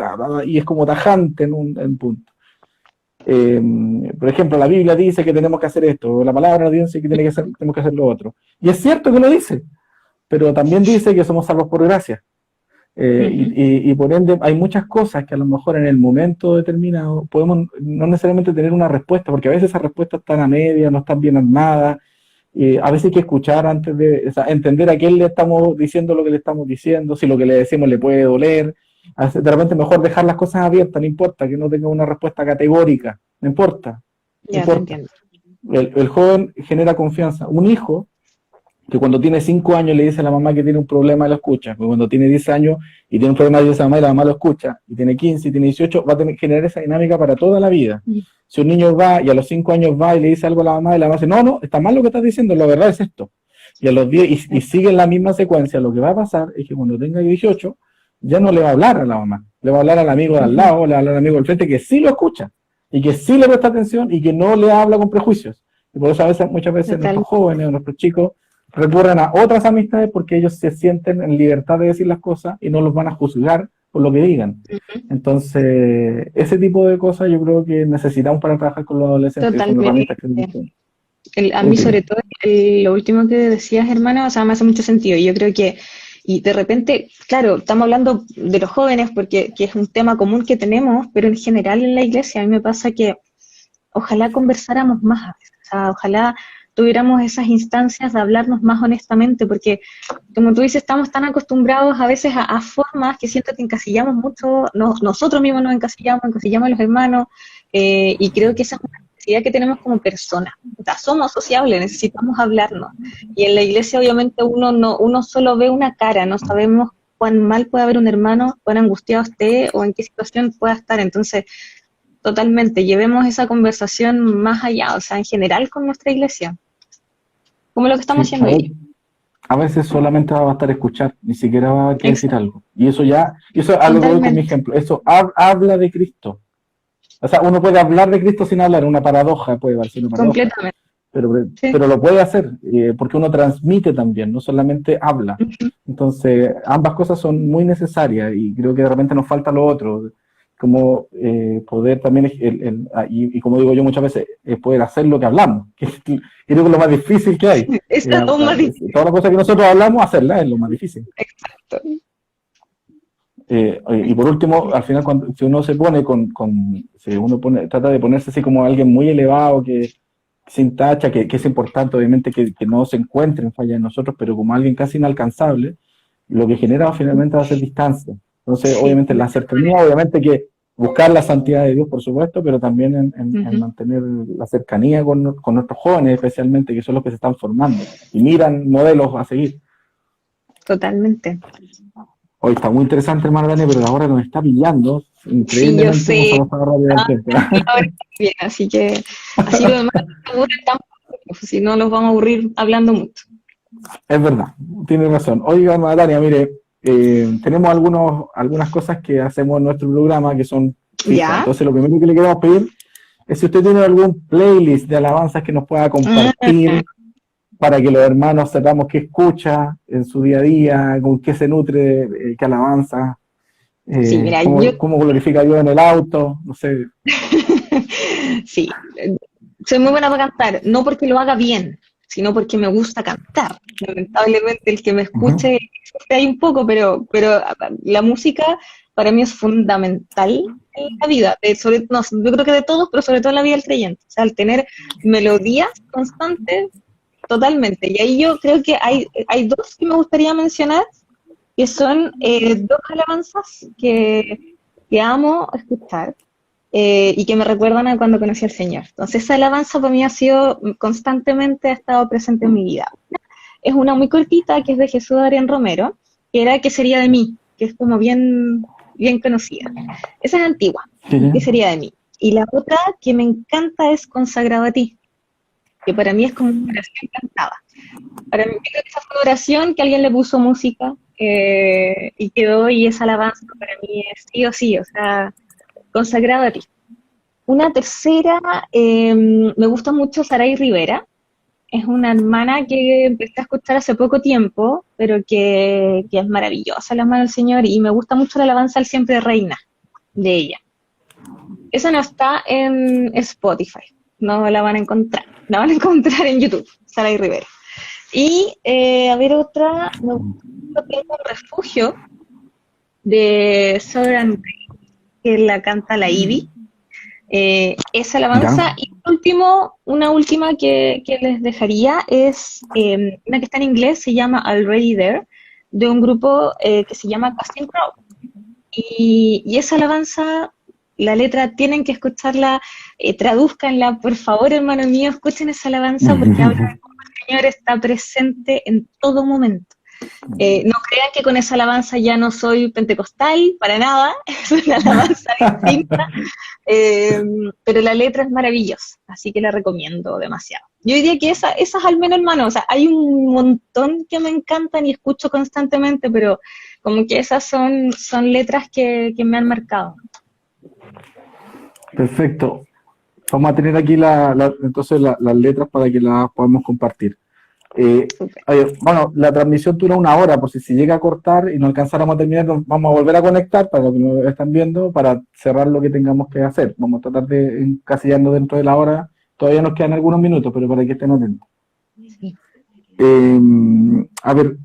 y es como tajante en un punto. Por ejemplo, la Biblia dice que tenemos que hacer esto, o la palabra de Dios dice que tenemos que hacer lo otro. Y es cierto que lo dice, pero también dice que somos salvos por gracia. Y por ende hay muchas cosas que a lo mejor en el momento determinado podemos no necesariamente tener una respuesta, porque a veces esas respuestas están a media, no están bien armadas, a veces hay que escuchar antes de, o sea, entender a quién le estamos diciendo lo que le estamos diciendo, si lo que le decimos le puede doler. De repente mejor dejar las cosas abiertas, no importa que no tenga una respuesta categórica, no importa, no Ya te importa. entiendo. El joven genera confianza. Un hijo que cuando tiene 5 años le dice a la mamá que tiene un problema y lo escucha, porque cuando tiene 10 años y tiene un problema le dice a la mamá y la mamá lo escucha, y tiene 15 y tiene 18, va a tener que generar esa dinámica para toda la vida. Si un niño va y a los 5 años va y le dice algo a la mamá y la mamá dice, no, está mal lo que estás diciendo, la verdad es esto. Y a los 10, y sigue en la misma secuencia, lo que va a pasar es que cuando tenga 18, ya no le va a hablar a la mamá, le va a hablar al amigo de al lado, le va a hablar al amigo del frente que sí lo escucha, y que sí le presta atención y que no le habla con prejuicios. Y por eso muchas veces nuestros jóvenes o nuestros chicos recurren a otras amistades porque ellos se sienten en libertad de decir las cosas y no los van a juzgar por lo que digan. Entonces, ese tipo de cosas yo creo que necesitamos para trabajar con los adolescentes. Totalmente. A mí, sobre todo, lo último que decías, hermano, o sea, me hace mucho sentido. Yo creo que, y de repente, claro, estamos hablando de los jóvenes porque es un tema común que tenemos, pero en general en la iglesia a mí me pasa que ojalá conversáramos más a veces, o sea, ojalá tuviéramos esas instancias de hablarnos más honestamente, porque como tú dices, estamos tan acostumbrados a veces a formas que siento que encasillamos mucho, nosotros mismos nos encasillamos a los hermanos, y creo que esa es una necesidad que tenemos como personas. O sea, somos sociables, necesitamos hablarnos, y en la iglesia obviamente uno solo ve una cara, no sabemos cuán mal puede haber un hermano, cuán angustiado esté o en qué situación pueda estar. Entonces, totalmente, llevemos esa conversación más allá, o sea, en general con nuestra iglesia, como lo que estamos haciendo hoy. A veces solamente va a bastar escuchar, ni siquiera va a querer decir algo. Y eso es algo que doy con mi ejemplo. Eso habla de Cristo. O sea, uno puede hablar de Cristo sin hablar, una paradoja puede parecer una paradoja. Completamente. Pero lo puede hacer, porque uno transmite también, no solamente habla. Entonces, ambas cosas son muy necesarias y creo que de repente nos falta lo otro. Como poder también, y como digo yo muchas veces, poder hacer lo que hablamos, que creo que es lo más difícil que hay. Es lo más difícil. Todas las cosas que nosotros hablamos, hacerlas es lo más difícil. Exacto. Y por último, al final, si uno se pone si uno trata de ponerse así como alguien muy elevado, que sin tacha, que es importante obviamente que no se encuentren fallas en nosotros, pero como alguien casi inalcanzable, lo que genera finalmente va a ser distancia. Entonces, obviamente, la cercanía, obviamente que buscar la santidad de Dios, por supuesto, pero también en mantener la cercanía con nuestros jóvenes, especialmente, que son los que se están formando y miran modelos a seguir. Totalmente. Hoy está muy interesante, hermano Dani, pero ahora nos está pillando. Increíblemente sí, yo sé. Bien, así que así lo demás si no los vamos a aburrir hablando mucho. Es verdad, tiene razón. Oiga, hermana Tania, mire, tenemos algunas cosas que hacemos en nuestro programa que son fijas. Entonces, lo primero que le queremos pedir es si usted tiene algún playlist de alabanzas que nos pueda compartir para que los hermanos sepamos qué escucha en su día a día, con qué se nutre, qué alabanza, sí, mira, cómo glorifica a Dios en el auto, no sé. Sí, soy muy buena para cantar, no porque lo haga bien, sino porque me gusta cantar. Lamentablemente el que me escuche hay un poco, pero la música para mí es fundamental en la vida, yo creo que de todos, pero sobre todo en la vida del creyente. O sea, al tener melodías constantes, totalmente. Y ahí yo creo que hay dos que me gustaría mencionar, que son dos alabanzas que amo escuchar. Y que me recuerdan a cuando conocí al Señor. Entonces esa alabanza para mí ha estado presente en mi vida. Es una muy cortita, que es de Jesús de Adrián Romero, que era ¿Qué sería de mí?, que es como bien conocida. Esa es antigua, ¿Qué sería de mí? Y la otra que me encanta es Consagrado a ti, que para mí es como una oración cantada. Para mí creo que esa fue una oración que alguien le puso música y quedó, y esa alabanza para mí es sí o sí, o sea, consagrado a ti. Una tercera, me gusta mucho Saray Rivera. Es una hermana que empecé a escuchar hace poco tiempo, pero que es maravillosa la mano del Señor y me gusta mucho la alabanza al Siempre Reina de ella. Esa no está en Spotify, no la van a encontrar, la van a encontrar en YouTube, Saray Rivera. Y a ver otra, me gusta Tengo un refugio de Southern Rain, que la canta la Ivy. Esa ¿Ya? alabanza. Y por último, una última que les dejaría es una que está en inglés, se llama Already There, de un grupo que se llama Casting Crowd. Y esa alabanza, la letra, tienen que escucharla, tradúzcanla, por favor, hermano mío, escuchen esa alabanza porque habla de cómo el Señor está presente en todo momento. No crean que con esa alabanza ya no soy pentecostal, para nada, es una alabanza distinta, pero la letra es maravillosa, así que la recomiendo demasiado. Yo diría que esas al menos, hermano, o sea, hay un montón que me encantan y escucho constantemente, pero como que esas son letras que me han marcado. Perfecto. Vamos a tener aquí entonces las letras para que las podamos compartir. Súper. Bueno, la transmisión dura 1 hora, por si llega a cortar y no alcanzáramos a terminar, vamos a volver a conectar para los que nos están viendo, para cerrar lo que tengamos que hacer. Vamos a tratar de encasillarnos dentro de la hora. Todavía nos quedan algunos minutos, pero para que estén atentos. Sí. A ver,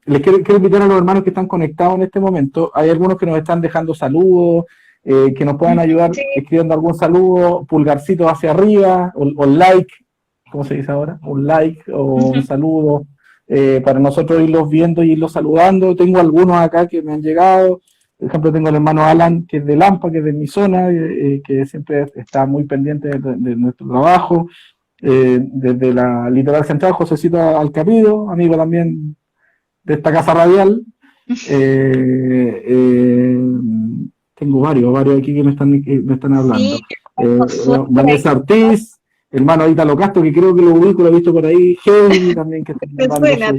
les quiero invitar a los hermanos que están conectados en este momento. Hay algunos que nos están dejando saludos, que nos puedan ayudar Sí. escribiendo algún saludo, pulgarcito hacia arriba, o like, ¿cómo se dice ahora? Un like o un saludo, para nosotros irlos viendo y irlos saludando. Tengo algunos acá que me han llegado. Por ejemplo, tengo el hermano Alan, que es de Lampa, que es de mi zona, que siempre está muy pendiente de nuestro trabajo. Desde la Litoral Central, Josecito Alcapido, amigo también de esta casa radial. Eh, eh, Tengo varios aquí que me están hablando. Sí, Josué, Vanessa Ortiz, hermano Ítalo Castro, que creo que lo ubico, lo he visto por ahí. Heavy también, que está me mandando suena.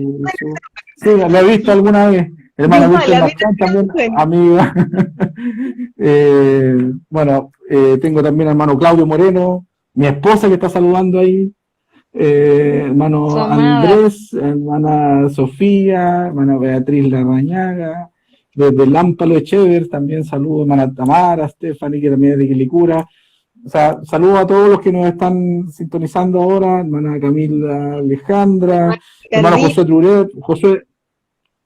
Sí, lo he visto alguna vez. Hermano Igual, Víctor a mí Marchán también también, me suena. amiga. Bueno, tengo también al hermano Claudio Moreno, mi esposa que está saludando ahí. Su Hermano amada. Andrés, hermana Sofía, hermana Beatriz Larrañaga, desde Lámpalo Echever también saludo, hermana Tamara, Stephanie, que también es de Quilicura. O sea, saludo a todos los que nos están sintonizando ahora, hermana Camila Alejandra, hermano Carlita, José Truret,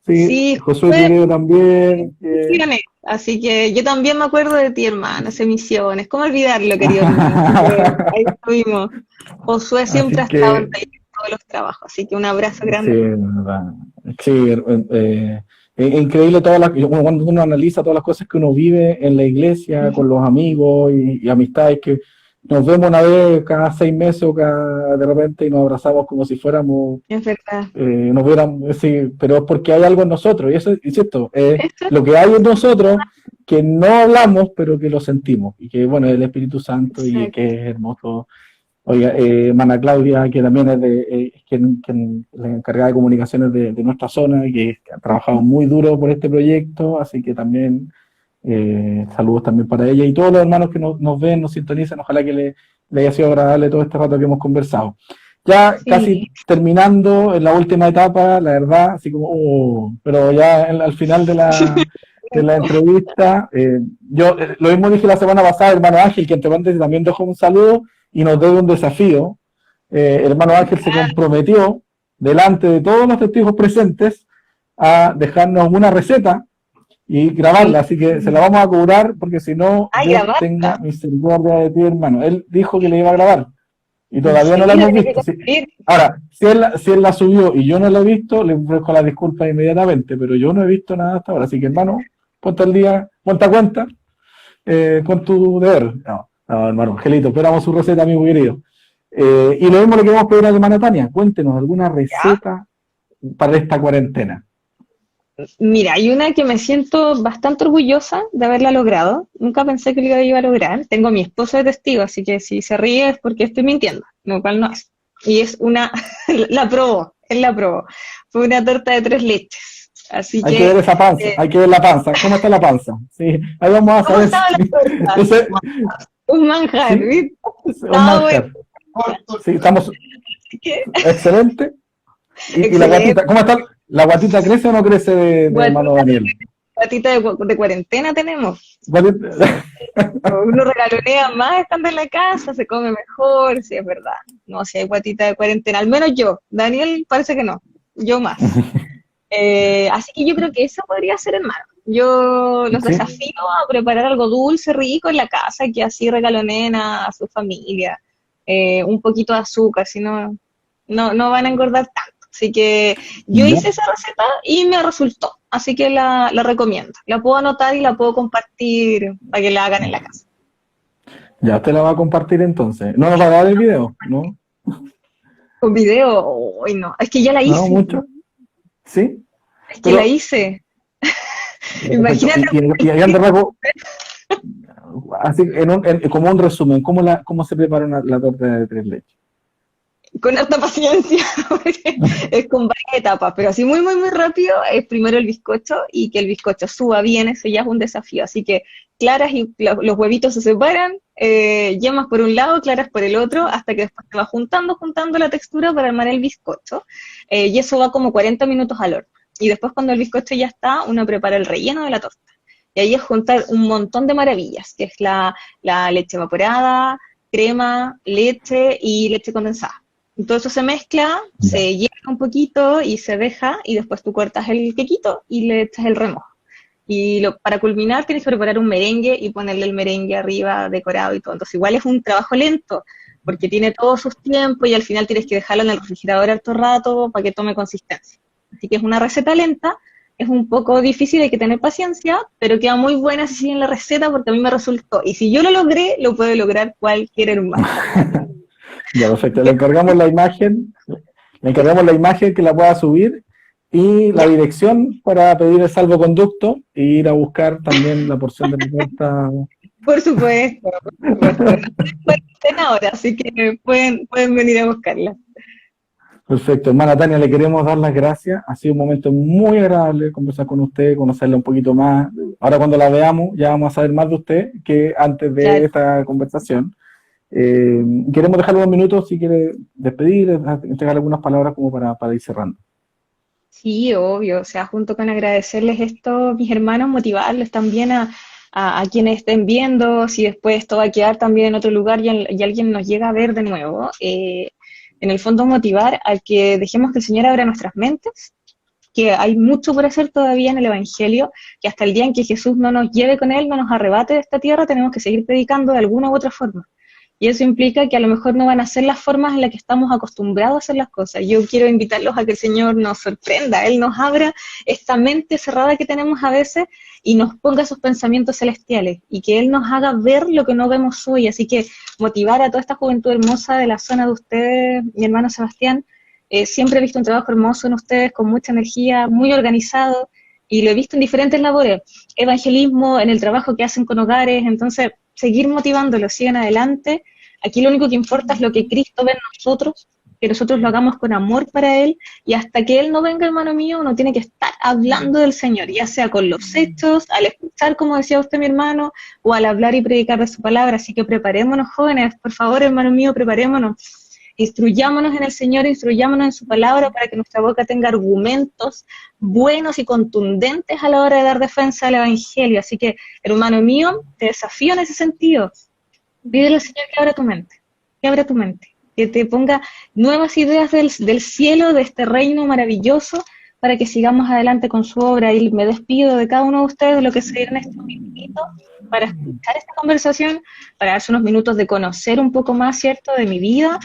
sí, sí, Josué Josué, Tureo también. misiones. Así que yo también me acuerdo de ti, hermano, hace misiones. ¿Cómo olvidarlo, querido hermano? Así que ahí estuvimos. Josué siempre ha Así estado en que todos los trabajos, así que un abrazo sí, grande. verdad. Sí, es increíble cuando uno analiza todas las cosas que uno vive en la iglesia, con los amigos y amistades, que nos vemos una vez cada 6 meses o de repente y nos abrazamos como si fuéramos, Es verdad. nos viéramos, sí, pero es porque hay algo en nosotros, y eso es cierto, Esto lo que hay en nosotros que no hablamos, pero que lo sentimos, y que bueno, es el Espíritu Santo y exacto. que es hermoso. Oiga, Mana Claudia, que también es la encargada de comunicaciones de nuestra zona y que ha trabajado muy duro por este proyecto, así que también saludos también para ella y todos los hermanos que nos ven, nos sintonizan, ojalá que le haya sido agradable todo este rato que hemos conversado. Ya Sí. casi terminando en la última etapa, la verdad, así como, pero ya al final de la entrevista, yo lo mismo dije la semana pasada, hermano Ángel, que entre paréntesis también dejó un saludo y nos debe un desafío. El hermano Ángel se comprometió delante de todos los testigos presentes a dejarnos una receta y grabarla, así que se la vamos a cobrar porque si no, Ay, Dios grabarla. tenga misericordia de ti, hermano. Él dijo que le iba a grabar y ¿En todavía no la serio? hemos Tiene que visto. cumplir. Ahora, si él la subió y yo no la he visto, le ofrezco la disculpa inmediatamente, pero yo no he visto nada hasta ahora, así que hermano, ponte al día, ponte a cuenta con tu deber. No, hermano, Angelito, esperamos su receta, amigo querido. Y lo mismo le queremos pedir a la hermana Tania, cuéntenos alguna ¿Ya? receta para esta cuarentena. Mira, hay una que me siento bastante orgullosa de haberla logrado. Nunca pensé que lo iba a lograr. Tengo a mi esposo de testigo, así que si se ríe es porque estoy mintiendo, lo cual no es. Y es una, la probó, él la probó. Fue una torta de 3 leches. Así Hay que ver que, esa panza, eh, hay que ver la panza. ¿Cómo está la panza? Sí, ahí vamos a ¿cómo saber si estaba la torta? ese, Un manjar, ¿Sí? ¿viste? Es un Está bueno. manjar. Sí, estamos ¿Qué? excelente. Y la Excelente. guatita, ¿cómo está? ¿La guatita crece o no crece de hermano Guatita, Daniel? guatita de cuarentena tenemos. Guatita- Uno regalonea más estando en la casa, se come mejor, sí, es verdad. No, si hay guatita de cuarentena, al menos yo. Daniel parece que no, yo más. Así que yo creo que eso podría ser, hermano. Yo los Sí, desafío a preparar algo dulce, rico en la casa, que así regaloneen a su familia. Un poquito de azúcar, si no, no van a engordar tanto. Así que yo ya. hice esa receta y me resultó. Así que la recomiendo. La puedo anotar y la puedo compartir para que la hagan en la casa. Ya usted la va a compartir entonces. ¿No nos va a dar el video? ¿No? Un video, hoy no, es que ya la ¿No hice, mucho? ¿Sí? es que la Pero, hice. ya, perfecto. Imagínate, Y a grandes rasgos, así, como un resumen, ¿cómo se prepara la torta de tres leches? con harta paciencia, porque es con varias etapas, pero así muy, muy, muy rápido es primero el bizcocho y que el bizcocho suba bien, eso ya es un desafío. Así que claras y los huevitos se separan, yemas por un lado, claras por el otro, hasta que después se va juntando la textura para armar el bizcocho. Y eso va como 40 minutos al horno. Y después cuando el bizcocho ya está, uno prepara el relleno de la torta. Y ahí es juntar un montón de maravillas, que es la leche evaporada, crema, leche y leche condensada. Y todo eso se mezcla, Ya. se hiela un poquito y se deja, y después tú cortas el quequito y le echas el remojo. Y para culminar tienes que preparar un merengue y ponerle el merengue arriba decorado y todo. Entonces igual es un trabajo lento, porque tiene todos sus tiempos y al final tienes que dejarlo en el refrigerador harto rato para que tome consistencia. Así que es una receta lenta, es un poco difícil, hay que tener paciencia, pero queda muy buena si siguen la receta porque a mí me resultó. Y si yo lo logré, lo puede lograr cualquier hermano. Ya, perfecto. Le encargamos la imagen que la pueda subir y la Ya, dirección para pedir el salvoconducto e ir a buscar también la porción de la torta. por supuesto, por supuesto. No estoy en cuarentena ahora, así que pueden venir a buscarla. Perfecto, hermana Tania, le queremos dar las gracias. Ha sido un momento muy agradable conversar con usted, conocerla un poquito más. Ahora cuando la veamos ya vamos a saber más de usted que antes de Claro. esta conversación. Queremos dejar unos minutos si quiere despedir, entregar algunas palabras como para ir cerrando. Sí, obvio, o sea, junto con agradecerles esto, mis hermanos, motivarles también a quienes estén viendo, si después esto va a quedar también en otro lugar y alguien nos llega a ver de nuevo, en el fondo motivar a que dejemos que el Señor abra nuestras mentes, que hay mucho por hacer todavía en el Evangelio, que hasta el día en que Jesús no nos lleve con Él, no nos arrebate de esta tierra, tenemos que seguir predicando de alguna u otra forma. Y eso implica que a lo mejor no van a ser las formas en las que estamos acostumbrados a hacer las cosas. Yo quiero invitarlos a que el Señor nos sorprenda, Él nos abra esta mente cerrada que tenemos a veces y nos ponga sus pensamientos celestiales y que Él nos haga ver lo que no vemos hoy. Así que motivar a toda esta juventud hermosa de la zona de ustedes, mi hermano Sebastián, siempre he visto un trabajo hermoso en ustedes, con mucha energía, muy organizado, y lo he visto en diferentes labores, evangelismo, en el trabajo que hacen con hogares, entonces seguir motivándolos, sigan adelante. Aquí lo único que importa es lo que Cristo ve en nosotros, que nosotros lo hagamos con amor para Él, y hasta que Él no venga, hermano mío, uno tiene que estar hablando del Señor, ya sea con los hechos, al escuchar, como decía usted, mi hermano, o al hablar y predicar de su palabra. Así que preparémonos, jóvenes, por favor, hermano mío, preparémonos. Instruyámonos en el Señor, instruyámonos en su palabra para que nuestra boca tenga argumentos buenos y contundentes a la hora de dar defensa al Evangelio. Así que, hermano mío, te desafío en ese sentido. Pídele al Señor que abra tu mente, que abra tu mente, que te ponga nuevas ideas del cielo, de este reino maravilloso, para que sigamos adelante con su obra. Y me despido de cada uno de ustedes, lo que se dieron estos minutitos para escuchar esta conversación, para darse unos minutos de conocer un poco más, ¿cierto?, de mi vida.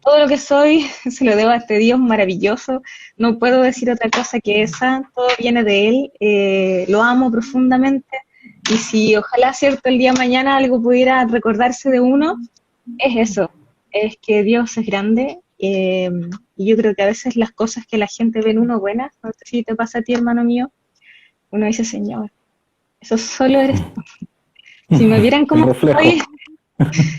Todo lo que soy se lo debo a este Dios maravilloso. No puedo decir otra cosa que esa. Todo viene de Él. Lo amo profundamente. Y si ojalá, ¿cierto?, el día de mañana algo pudiera recordarse de uno, es eso. Es que Dios es grande. Y yo creo que a veces las cosas que la gente ve en uno buenas, no sé si te pasa a ti, hermano mío, uno dice, Señor, eso solo eres tú. Si me vieran El como reflejo. soy,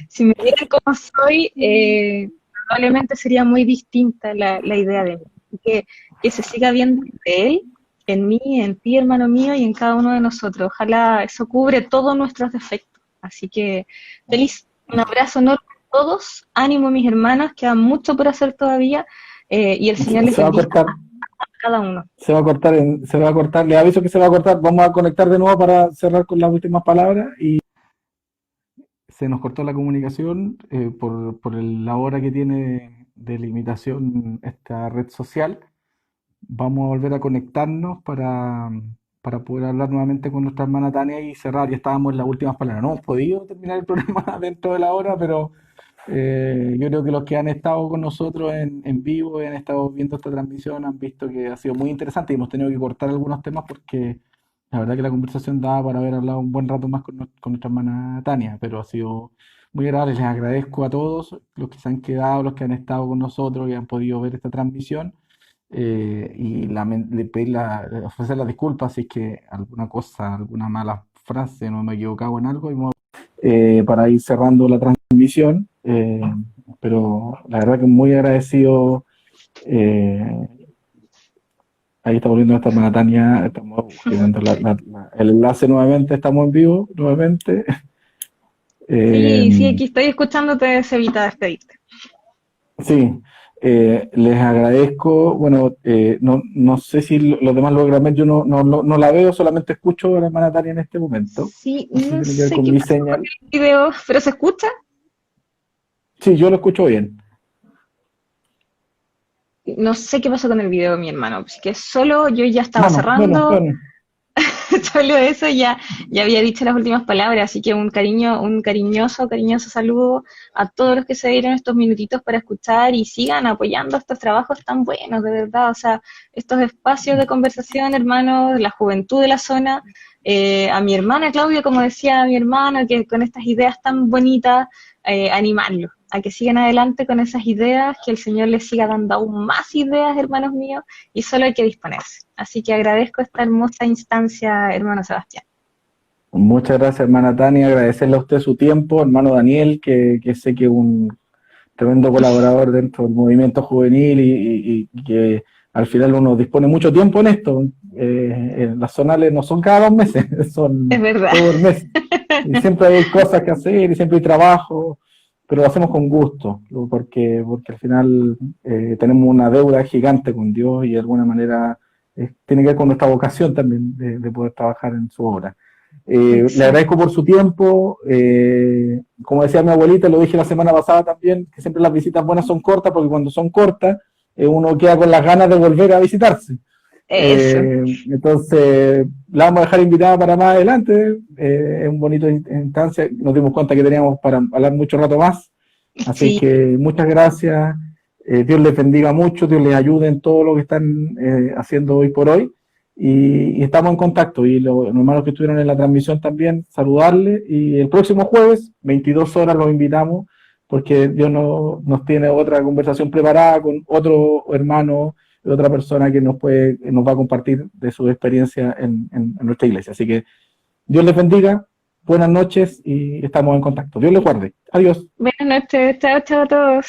si me vieran como soy, probablemente sería muy distinta la idea de mí. Y que se siga viendo de Él, en mí, en ti, hermano mío, y en cada uno de nosotros. Ojalá eso cubre todos nuestros defectos. Así que feliz, un abrazo enorme a todos, ánimo mis hermanas, queda mucho por hacer todavía y el Señor les Se va a bendiga cortar, a cada uno. se va a cortar, le aviso que se va a cortar, vamos a conectar de nuevo para cerrar con las últimas palabras y se nos cortó la comunicación por la hora que tiene de limitación esta red social. Vamos a volver a conectarnos para poder hablar nuevamente con nuestra hermana Tania y cerrar. Ya estábamos en las últimas palabras. No hemos podido terminar el programa dentro de la hora, pero yo creo que los que han estado con nosotros en vivo y han estado viendo esta transmisión han visto que ha sido muy interesante y hemos tenido que cortar algunos temas porque la verdad que la conversación daba para haber hablado un buen rato más con nuestra hermana Tania, pero ha sido muy agradable. Les agradezco a todos los que se han quedado, los que han estado con nosotros y han podido ver esta transmisión. Le pedir ofrecer las disculpas si es que alguna cosa, alguna mala frase, no me he equivocado en algo, para ir cerrando la transmisión. Pero la verdad que muy agradecido. Ahí está volviendo nuestra hermana Tania, estamos generando el enlace nuevamente, estamos en vivo nuevamente. Sí, aquí estoy escuchándote, Cevita, despedirte. Sí, les agradezco. Bueno, no sé si los demás lo logran ver, yo no la veo, solamente escucho a la hermana Tania en este momento. Sí, No sé si no tiene que ver sé con qué mi pasa señal. con el video, pero ¿se escucha? Sí, yo lo escucho bien. No sé qué pasó con el video de mi hermano, así que solo yo ya estaba Bueno, cerrando, bueno. solo eso ya había dicho las últimas palabras, así que un cariñoso saludo a todos los que se dieron estos minutitos para escuchar y sigan apoyando estos trabajos tan buenos, de verdad, o sea, estos espacios de conversación, hermanos, la juventud de la zona, a mi hermana Claudia, como decía mi hermano, que con estas ideas tan bonitas, animarlos a que sigan adelante con esas ideas, que el Señor les siga dando aún más ideas, hermanos míos, y solo hay que disponerse. Así que agradezco esta hermosa instancia, hermano Sebastián. Muchas gracias, hermana Tania. Agradecerle a usted su tiempo, hermano Daniel, que sé que es un tremendo colaborador dentro del movimiento juvenil y que al final uno dispone mucho tiempo en esto. Las zonales no son cada 2 meses, son Es verdad. todo el mes. Y siempre hay cosas que hacer y siempre hay trabajo, pero lo hacemos con gusto, porque al final tenemos una deuda gigante con Dios y de alguna manera tiene que ver con nuestra vocación también de poder trabajar en su obra. Le agradezco por su tiempo. Como decía mi abuelita, lo dije la semana pasada también, que siempre las visitas buenas son cortas, porque cuando son cortas, uno queda con las ganas de volver a visitarse. Eso. Entonces, la vamos a dejar invitada para más adelante. Es un bonito instancia. Nos dimos cuenta que teníamos para hablar mucho rato más. Así Sí. que muchas gracias. Dios les bendiga mucho, Dios les ayude en todo lo que están haciendo hoy por hoy. Y estamos en contacto. Y los hermanos que estuvieron en la transmisión también, saludarles. Y el próximo jueves, 22 horas, los invitamos, porque Dios nos tiene otra conversación preparada con otro hermano, otra persona que nos va a compartir de su experiencia en nuestra iglesia. Así que Dios les bendiga, buenas noches y estamos en contacto. Dios les guarde. Adiós. Buenas noches, chao a todos.